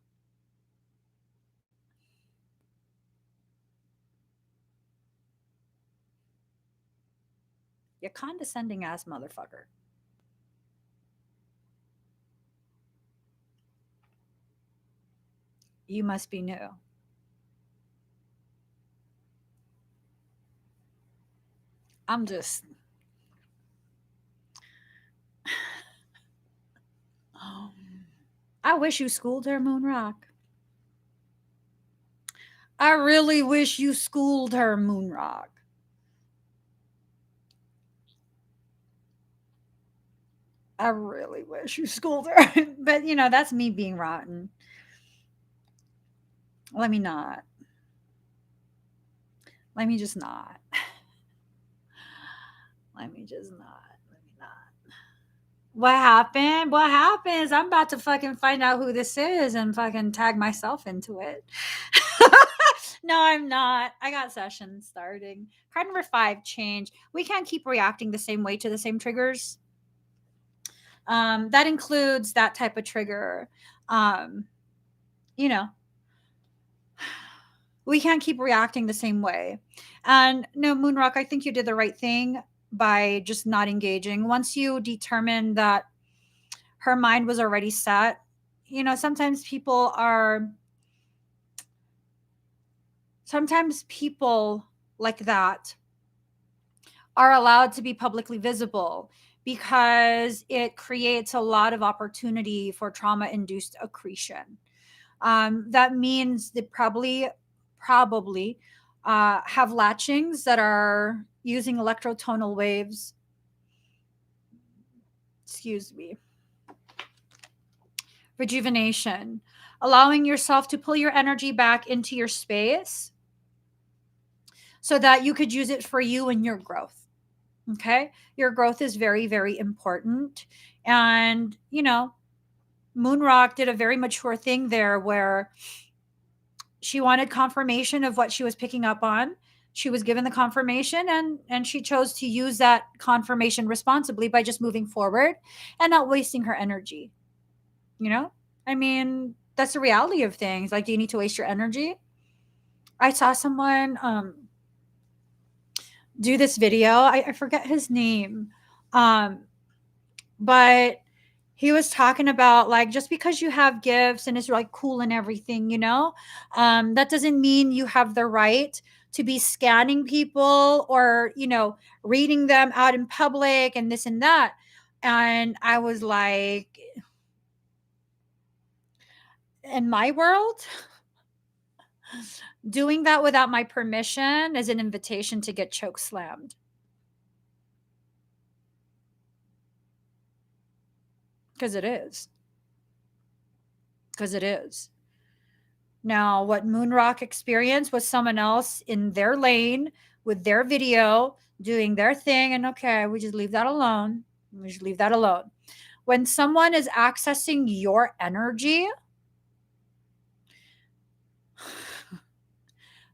You condescending ass motherfucker. You must be new. I'm just. I wish you schooled her, Moonrock. I really wish you schooled her, Moonrock. I really wish you schooled her. But, that's me being rotten. Let me not. Let me just not. Let me just not. Let me not. What happened? What happens? I'm about to fucking find out who this is and fucking tag myself into it. No, I'm not. I got sessions starting. Card number 5, change. We can't keep reacting the same way to the same triggers. That includes that type of trigger. We can't keep reacting the same way. And no, Moonrock, I think you did the right thing by just not engaging. Once you determine that her mind was already set, sometimes people like that are allowed to be publicly visible because it creates a lot of opportunity for trauma-induced accretion. That means they probably have latchings that are using electrotonal waves. Excuse me. Rejuvenation, allowing yourself to pull your energy back into your space so that you could use it for you and your growth. Okay? Your growth is very, very important. And, Moonrock did a very mature thing there where she wanted confirmation of what she was picking up on. She was given the confirmation and she chose to use that confirmation responsibly by just moving forward and not wasting her energy. I mean, that's the reality of things. Like, do you need to waste your energy? I saw someone do this video. I forget his name. But he was talking about, like, just because you have gifts and it's like cool and everything, that doesn't mean you have the right to be scanning people or, reading them out in public and this and that. And I was like, in my world, doing that without my permission is an invitation to get choke slammed. Because it is. Now, what Moonrock experienced was someone else in their lane with their video doing their thing. And okay, we just leave that alone. When someone is accessing your energy,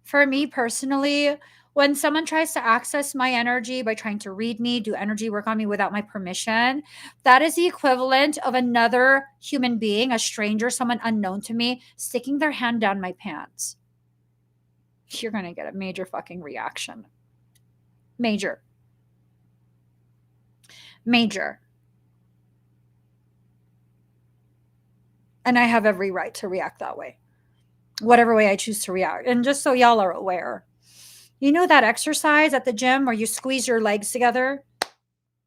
for me personally, when someone tries to access my energy by trying to read me, do energy work on me without my permission, that is the equivalent of another human being, a stranger, someone unknown to me, sticking their hand down my pants. You're going to get a major fucking reaction. Major. And I have every right to react that way, whatever way I choose to react. And just so y'all are aware, that exercise at the gym where you squeeze your legs together,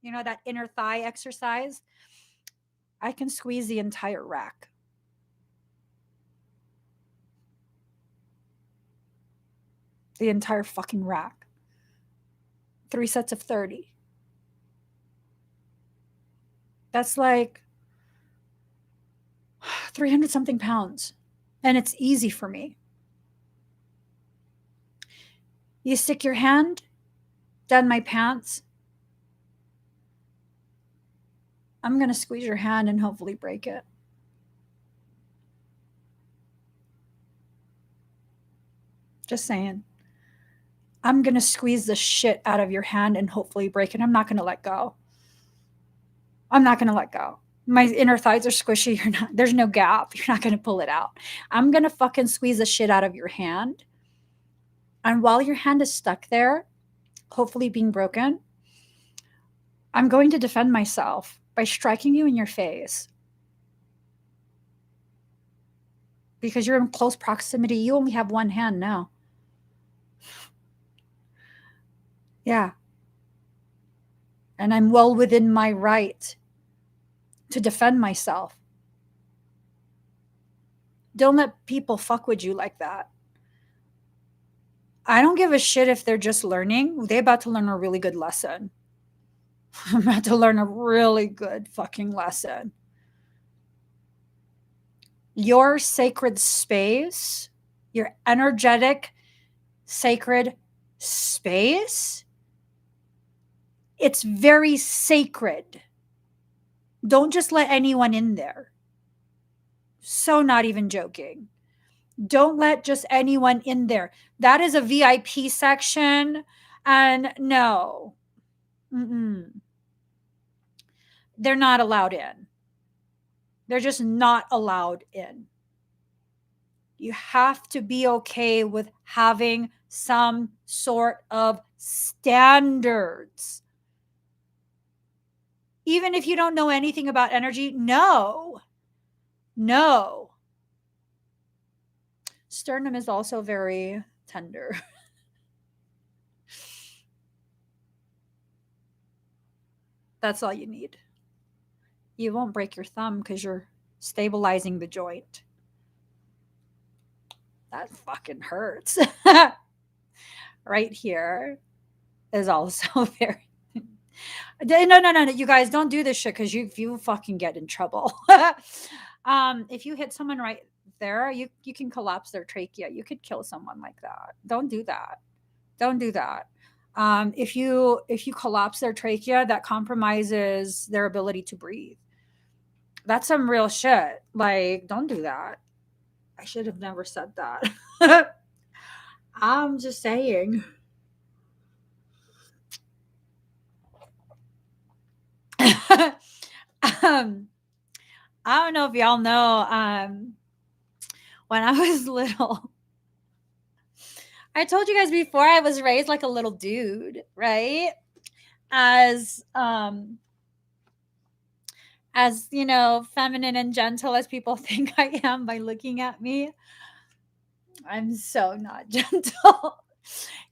that inner thigh exercise? I can squeeze the entire rack. the entire fucking rack. 3 sets of 30. That's like 300 something pounds. And it's easy for me. You stick your hand down my pants. I'm going to squeeze your hand and hopefully break it. Just saying. I'm going to squeeze the shit out of your hand and hopefully break it. I'm not going to let go. I'm not going to let go. My inner thighs are squishy. You're not, there's no gap. You're not going to pull it out. I'm going to fucking squeeze the shit out of your hand. And while your hand is stuck there, hopefully being broken, I'm going to defend myself by striking you in your face. Because you're in close proximity. You only have one hand now. Yeah. And I'm well within my right to defend myself. Don't let people fuck with you like that. I don't give a shit if they're just learning. They're about to learn a really good lesson. I'm about to learn a really good fucking lesson. Your sacred space, your energetic, sacred space, it's very sacred. Don't just let anyone in there. So not even joking. Don't let just anyone in there. That is a VIP section. And no. They're not allowed in. They're just not allowed in. You have to be okay with having some sort of standards. Even if you don't know anything about energy, no. Sternum is also very tender. That's all you need. You won't break your thumb because you're stabilizing the joint. That fucking hurts. Right here is also very... No. You guys don't do this shit because you fucking get in trouble. If you hit someone right there, you can collapse their trachea. You could kill someone like that. Don't do that. If you collapse their trachea, that compromises their ability to breathe. That's some real shit. Like, don't do that. I should have never said that. I'm just saying. I don't know if y'all know, when I was little, I told you guys before, I was raised like a little dude, right? As you know, feminine and gentle as people think I am by looking at me. I'm so not gentle.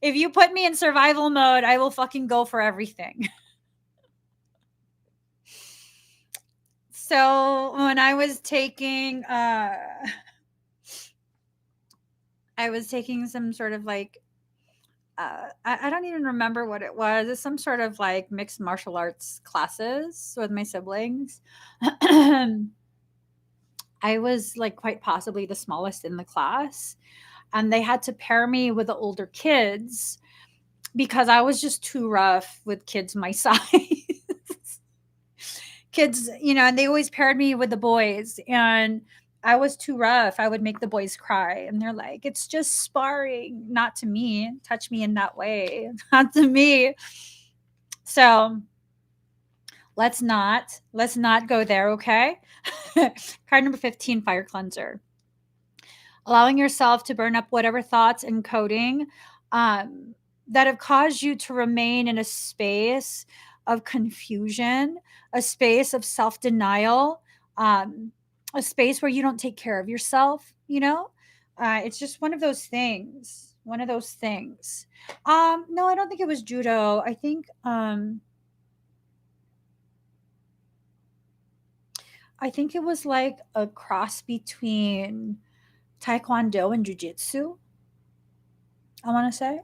If you put me in survival mode, I will fucking go for everything. So when I was taking some sort of like I don't even remember what it was. It's some sort of like mixed martial arts classes with my siblings. I was like quite possibly the smallest in the class, and they had to pair me with the older kids because I was just too rough with kids my size. Kids, you know, and they always paired me with the boys, and I was too rough. I would make the boys cry, and they're like, it's just sparring. Not to me. Touch me in that way. Not to me. So let's not go there, okay? Card number 15, Fire Cleanser. Allowing yourself to burn up whatever thoughts and coding that have caused you to remain in a space of confusion, a space of self-denial, a space where you don't take care of yourself, you know? It's just one of those things. No, I don't think it was judo. I think it was like a cross between taekwondo and jiu-jitsu. I want to say.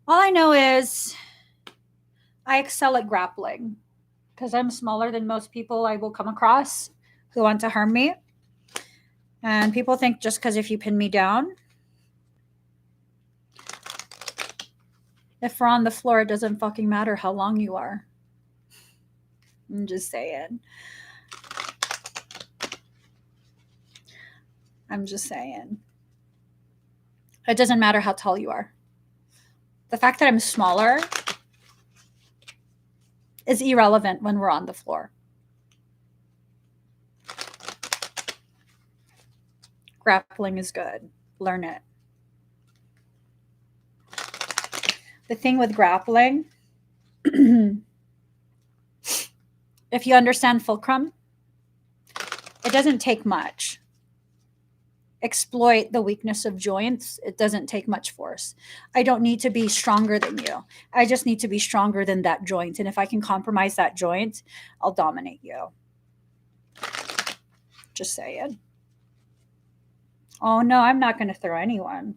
All I know is I excel at grappling because I'm smaller than most people I will come across who want to harm me. And people think just because if you pin me down, if we're on the floor, it doesn't fucking matter how long you are. I'm just saying. I'm just saying. It doesn't matter how tall you are. The fact that I'm smaller is irrelevant when we're on the floor. Grappling is good. Learn it. The thing with grappling, if you understand fulcrum, it doesn't take much. Exploit the weakness of joints. It doesn't take much force. I don't need to be stronger than you. I just need to be stronger than that joint. And if I can compromise that joint, I'll dominate you. Just saying. Oh no, I'm not going to throw anyone.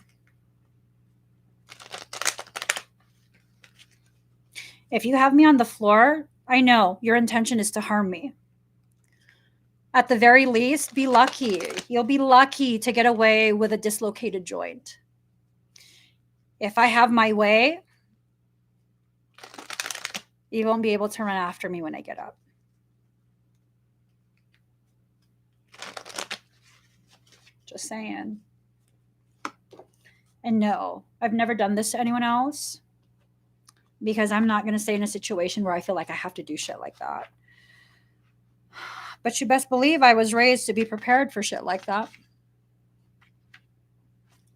If you have me on the floor, I know your intention is to harm me. At the very least, be lucky. You'll be lucky to get away with a dislocated joint. If I have my way, you won't be able to run after me when I get up. Just saying. And no, I've never done this to anyone else because I'm not going to stay in a situation where I feel like I have to do shit like that. But you best believe I was raised to be prepared for shit like that.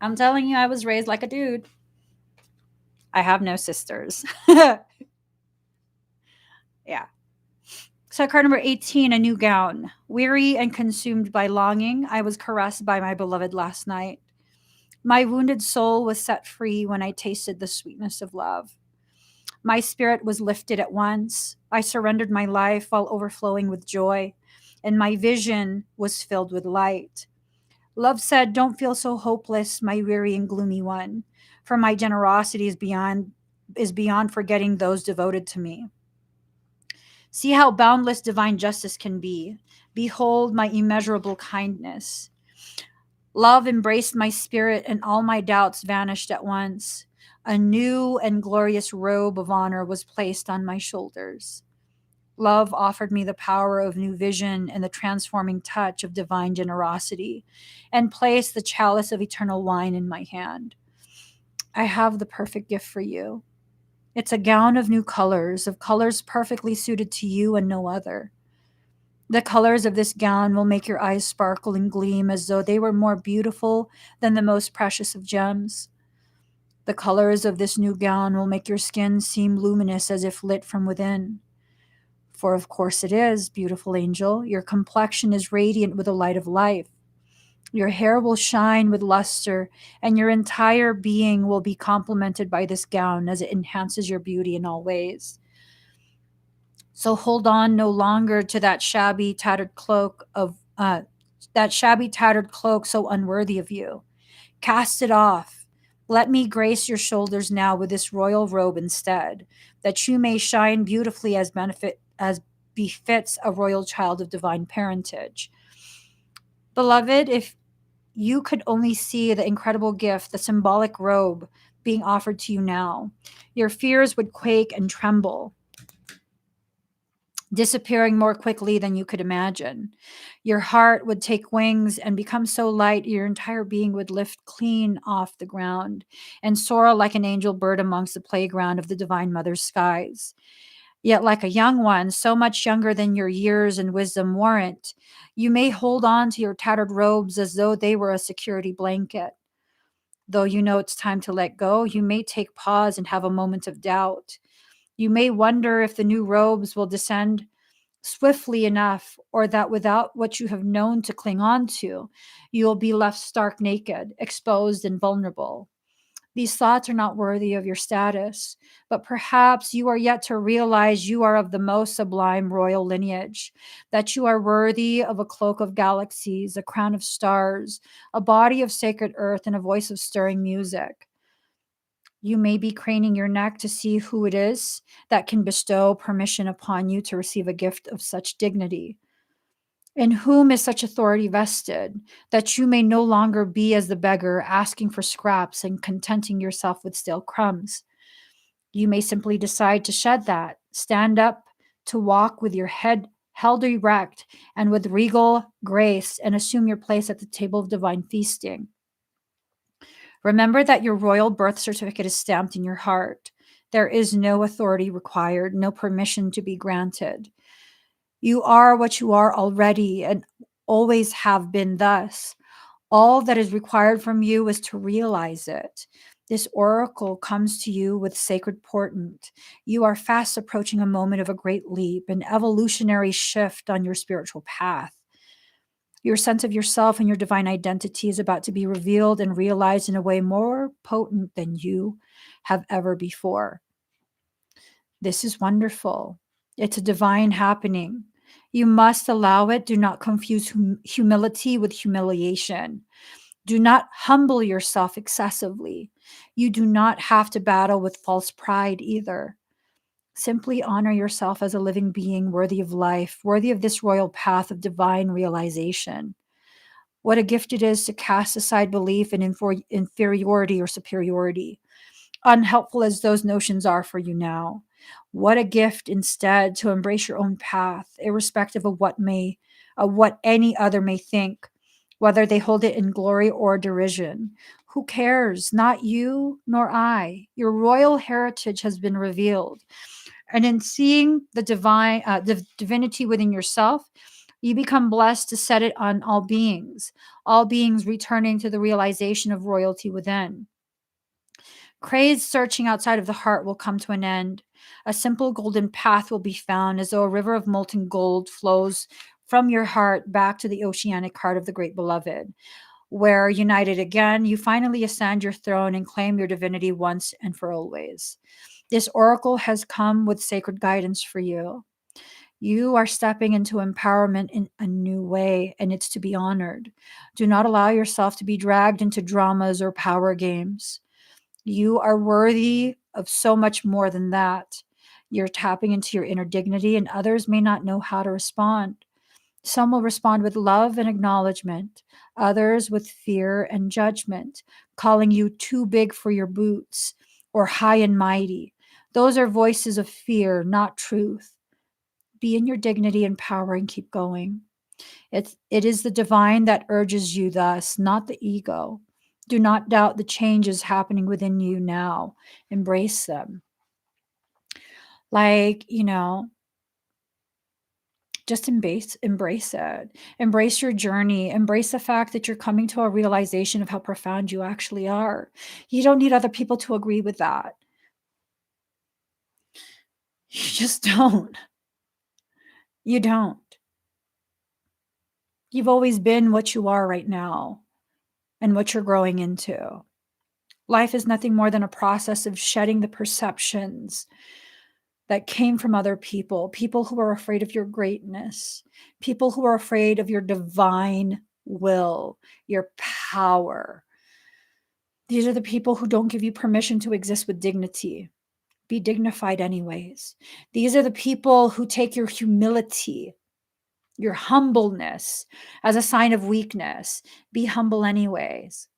I'm telling you, I was raised like a dude. I have no sisters. Yeah. So card number 18, a new gown. Weary and consumed by longing, I was caressed by my beloved last night. My wounded soul was set free when I tasted the sweetness of love. My spirit was lifted at once. I surrendered my life while overflowing with joy, and my vision was filled with light. Love said, "Don't feel so hopeless, my weary and gloomy one, for my generosity is beyond forgetting those devoted to me. See how boundless divine justice can be. Behold my immeasurable kindness." Love embraced my spirit, and all my doubts vanished at once. A new and glorious robe of honor was placed on my shoulders. Love offered me the power of new vision and the transforming touch of divine generosity, and placed the chalice of eternal wine in my hand. I have the perfect gift for you. It's a gown of new colors, of colors perfectly suited to you and no other. The colors of this gown will make your eyes sparkle and gleam as though they were more beautiful than the most precious of gems. The colors of this new gown will make your skin seem luminous as if lit from within. For of course it is, beautiful angel. Your complexion is radiant with the light of life. Your hair will shine with luster, and your entire being will be complemented by this gown as it enhances your beauty in all ways. So hold on no longer to that shabby, tattered cloak so unworthy of you. Cast it off. Let me grace your shoulders now with this royal robe instead, that you may shine beautifully as befits a royal child of divine parentage. Beloved, if you could only see the incredible gift, the symbolic robe being offered to you now, your fears would quake and tremble, disappearing more quickly than you could imagine. Your heart would take wings and become so light your entire being would lift clean off the ground and soar like an angel bird amongst the playground of the Divine Mother's skies. Yet, like a young one, so much younger than your years and wisdom warrant, you may hold on to your tattered robes as though they were a security blanket. Though you know it's time to let go, you may take pause and have a moment of doubt. You may wonder if the new robes will descend swiftly enough, or that without what you have known to cling on to, you will be left stark naked, exposed, and vulnerable. These thoughts are not worthy of your status, but perhaps you are yet to realize you are of the most sublime royal lineage, that you are worthy of a cloak of galaxies, a crown of stars, a body of sacred earth, and a voice of stirring music. You may be craning your neck to see who it is that can bestow permission upon you to receive a gift of such dignity. In whom is such authority vested, that you may no longer be as the beggar asking for scraps and contenting yourself with stale crumbs? You may simply decide to shed that, stand up, to walk with your head held erect and with regal grace, and assume your place at the table of divine feasting. Remember that your royal birth certificate is stamped in your heart. There is no authority required, no permission to be granted. You are what you are already and always have been thus. All that is required from you is to realize it. This oracle comes to you with sacred portent. You are fast approaching a moment of a great leap, an evolutionary shift on your spiritual path. Your sense of yourself and your divine identity is about to be revealed and realized in a way more potent than you have ever before. This is wonderful. It's a divine happening. You must allow it. Do not confuse humility with humiliation. Do not humble yourself excessively. You do not have to battle with false pride either. Simply honor yourself as a living being worthy of life, worthy of this royal path of divine realization. What a gift it is to cast aside belief in inferiority or superiority, unhelpful as those notions are for you now. What a gift instead to embrace your own path, irrespective of what any other may think, whether they hold it in glory or derision. Who cares? Not you nor I. Your royal heritage has been revealed. And in seeing the divinity within yourself, you become blessed to set it on all beings returning to the realization of royalty within. Crazed searching outside of the heart will come to an end. A simple golden path will be found, as though a river of molten gold flows from your heart back to the oceanic heart of the great beloved, where, united again, you finally ascend your throne and claim your divinity once and for always. This oracle has come with sacred guidance for you. You are stepping into empowerment in a new way, and it's to be honored. Do not allow yourself to be dragged into dramas or power games. You are worthy of so much more than that. You're tapping into your inner dignity, and others may not know how to respond. Some will respond with love and acknowledgement, others with fear and judgment, calling you too big for your boots or high and mighty. Those are voices of fear, not truth. Be in your dignity and power and keep going. It is the divine that urges you thus, not the ego. Do not doubt the changes happening within you now. Embrace them. Like, just embrace it. Embrace your journey. Embrace the fact that you're coming to a realization of how profound you actually are. You don't need other people to agree with that. You just don't. You don't. You've always been what you are right now and what you're growing into. Life is nothing more than a process of shedding the perceptions that came from other people who are afraid of your greatness, people who are afraid of your divine will, your power. These are the people who don't give you permission to exist with dignity. Be dignified anyways. These are the people who take your humility, your humbleness as a sign of weakness. Be humble anyways.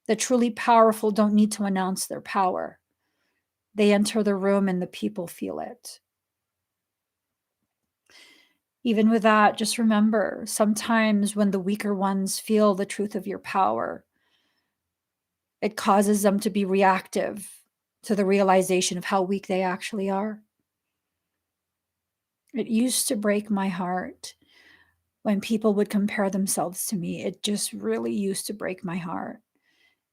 The truly powerful don't need to announce their power. They enter the room and the people feel it. Even with that, just remember, sometimes when the weaker ones feel the truth of your power, it causes them to be reactive to the realization of how weak they actually are. It used to break my heart when people would compare themselves to me. It just really used to break my heart.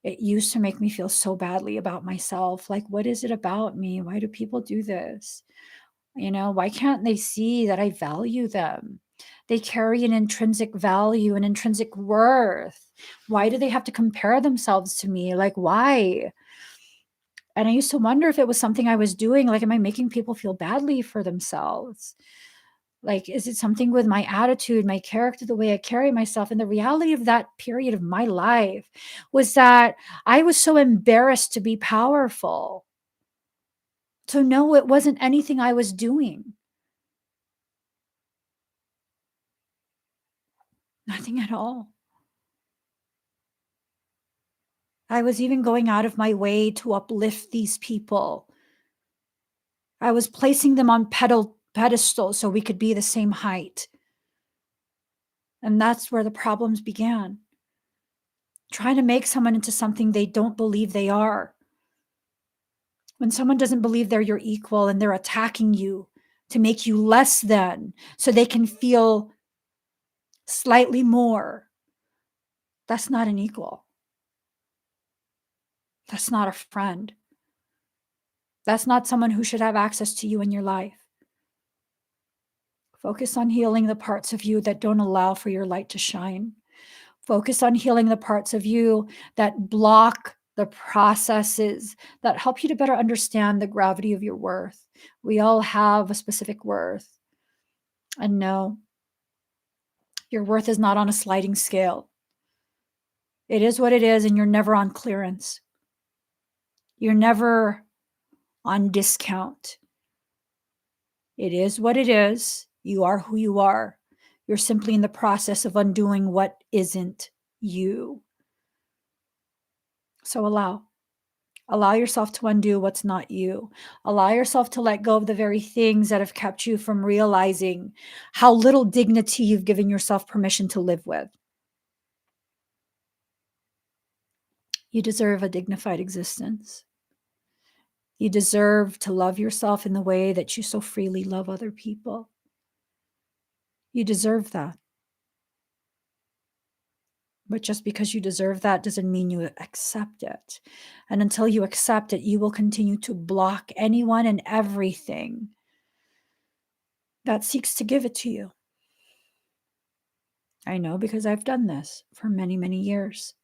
It used to make me feel so badly about myself. Like, what is it about me? Why do people do this? Why can't they see that I value them? They carry an intrinsic value, an intrinsic worth. Why do they have to compare themselves to me? Like, why? And I used to wonder if it was something I was doing. Like, am I making people feel badly for themselves? Like, is it something with my attitude, my character, the way I carry myself? And the reality of that period of my life was that I was so embarrassed to be powerful. So no, it wasn't anything I was doing. Nothing at all. I was even going out of my way to uplift these people. I was placing them on pedestals so we could be the same height. And that's where the problems began. Trying to make someone into something they don't believe they are. When someone doesn't believe they're your equal and they're attacking you to make you less than so they can feel slightly more, that's not an equal. That's not a friend. That's not someone who should have access to you in your life. Focus on healing the parts of you that don't allow for your light to shine. Focus on healing the parts of you that block the processes that help you to better understand the gravity of your worth. We all have a specific worth. And no, your worth is not on a sliding scale. It is what it is, and you're never on clearance. You're never on discount. It is what it is. You are who you are. You're simply in the process of undoing what isn't you. So allow yourself to undo what's not you. Allow yourself to let go of the very things that have kept you from realizing how little dignity you've given yourself permission to live with. You deserve a dignified existence. You deserve to love yourself in the way that you so freely love other people. You deserve that. But just because you deserve that doesn't mean you accept it. And until you accept it, you will continue to block anyone and everything that seeks to give it to you. I know, because I've done this for many, many years.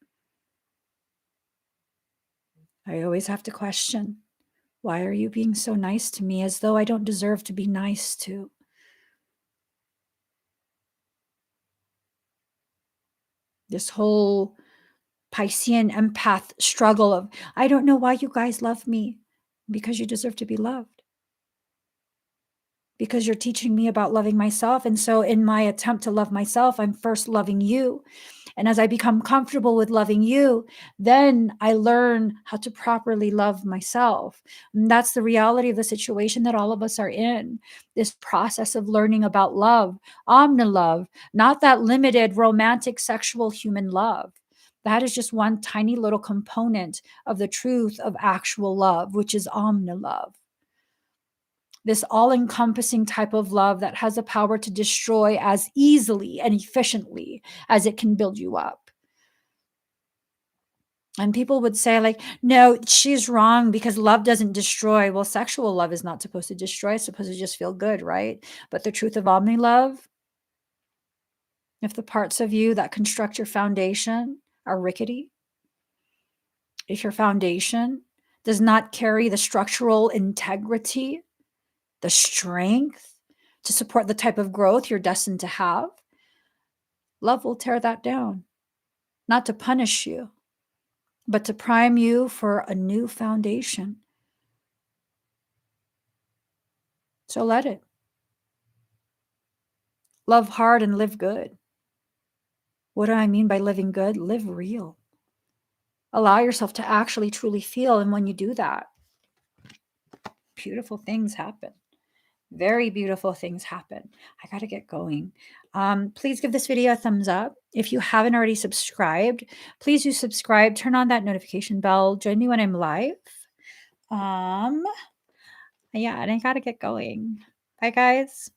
I always have to question, why are you being so nice to me, as though I don't deserve to be nice to? This whole Piscean empath struggle of, I don't know why you guys love me. Because you deserve to be loved. Because you're teaching me about loving myself. And so in my attempt to love myself, I'm first loving you. And as I become comfortable with loving you, then I learn how to properly love myself. And that's the reality of the situation that all of us are in. This process of learning about love, omni love, not that limited romantic, sexual, human love. That is just one tiny little component of the truth of actual love, which is omni love. This all-encompassing type of love that has the power to destroy as easily and efficiently as it can build you up. And people would say, like, no, she's wrong because love doesn't destroy. Well, sexual love is not supposed to destroy. It's supposed to just feel good, right? But the truth of omni love, if the parts of you that construct your foundation are rickety, if your foundation does not carry the structural integrity, the strength to support the type of growth you're destined to have, love will tear that down, not to punish you, but to prime you for a new foundation. So let it. Love hard and live good. What do I mean by living good? Live real. Allow yourself to actually truly feel. And when you do that, beautiful things happen. Very beautiful things happen. I got to get going. Please give this video a thumbs up. If you haven't already subscribed, please do subscribe. Turn on that notification bell. Join me when I'm live. Yeah, and I got to get going. Bye, guys.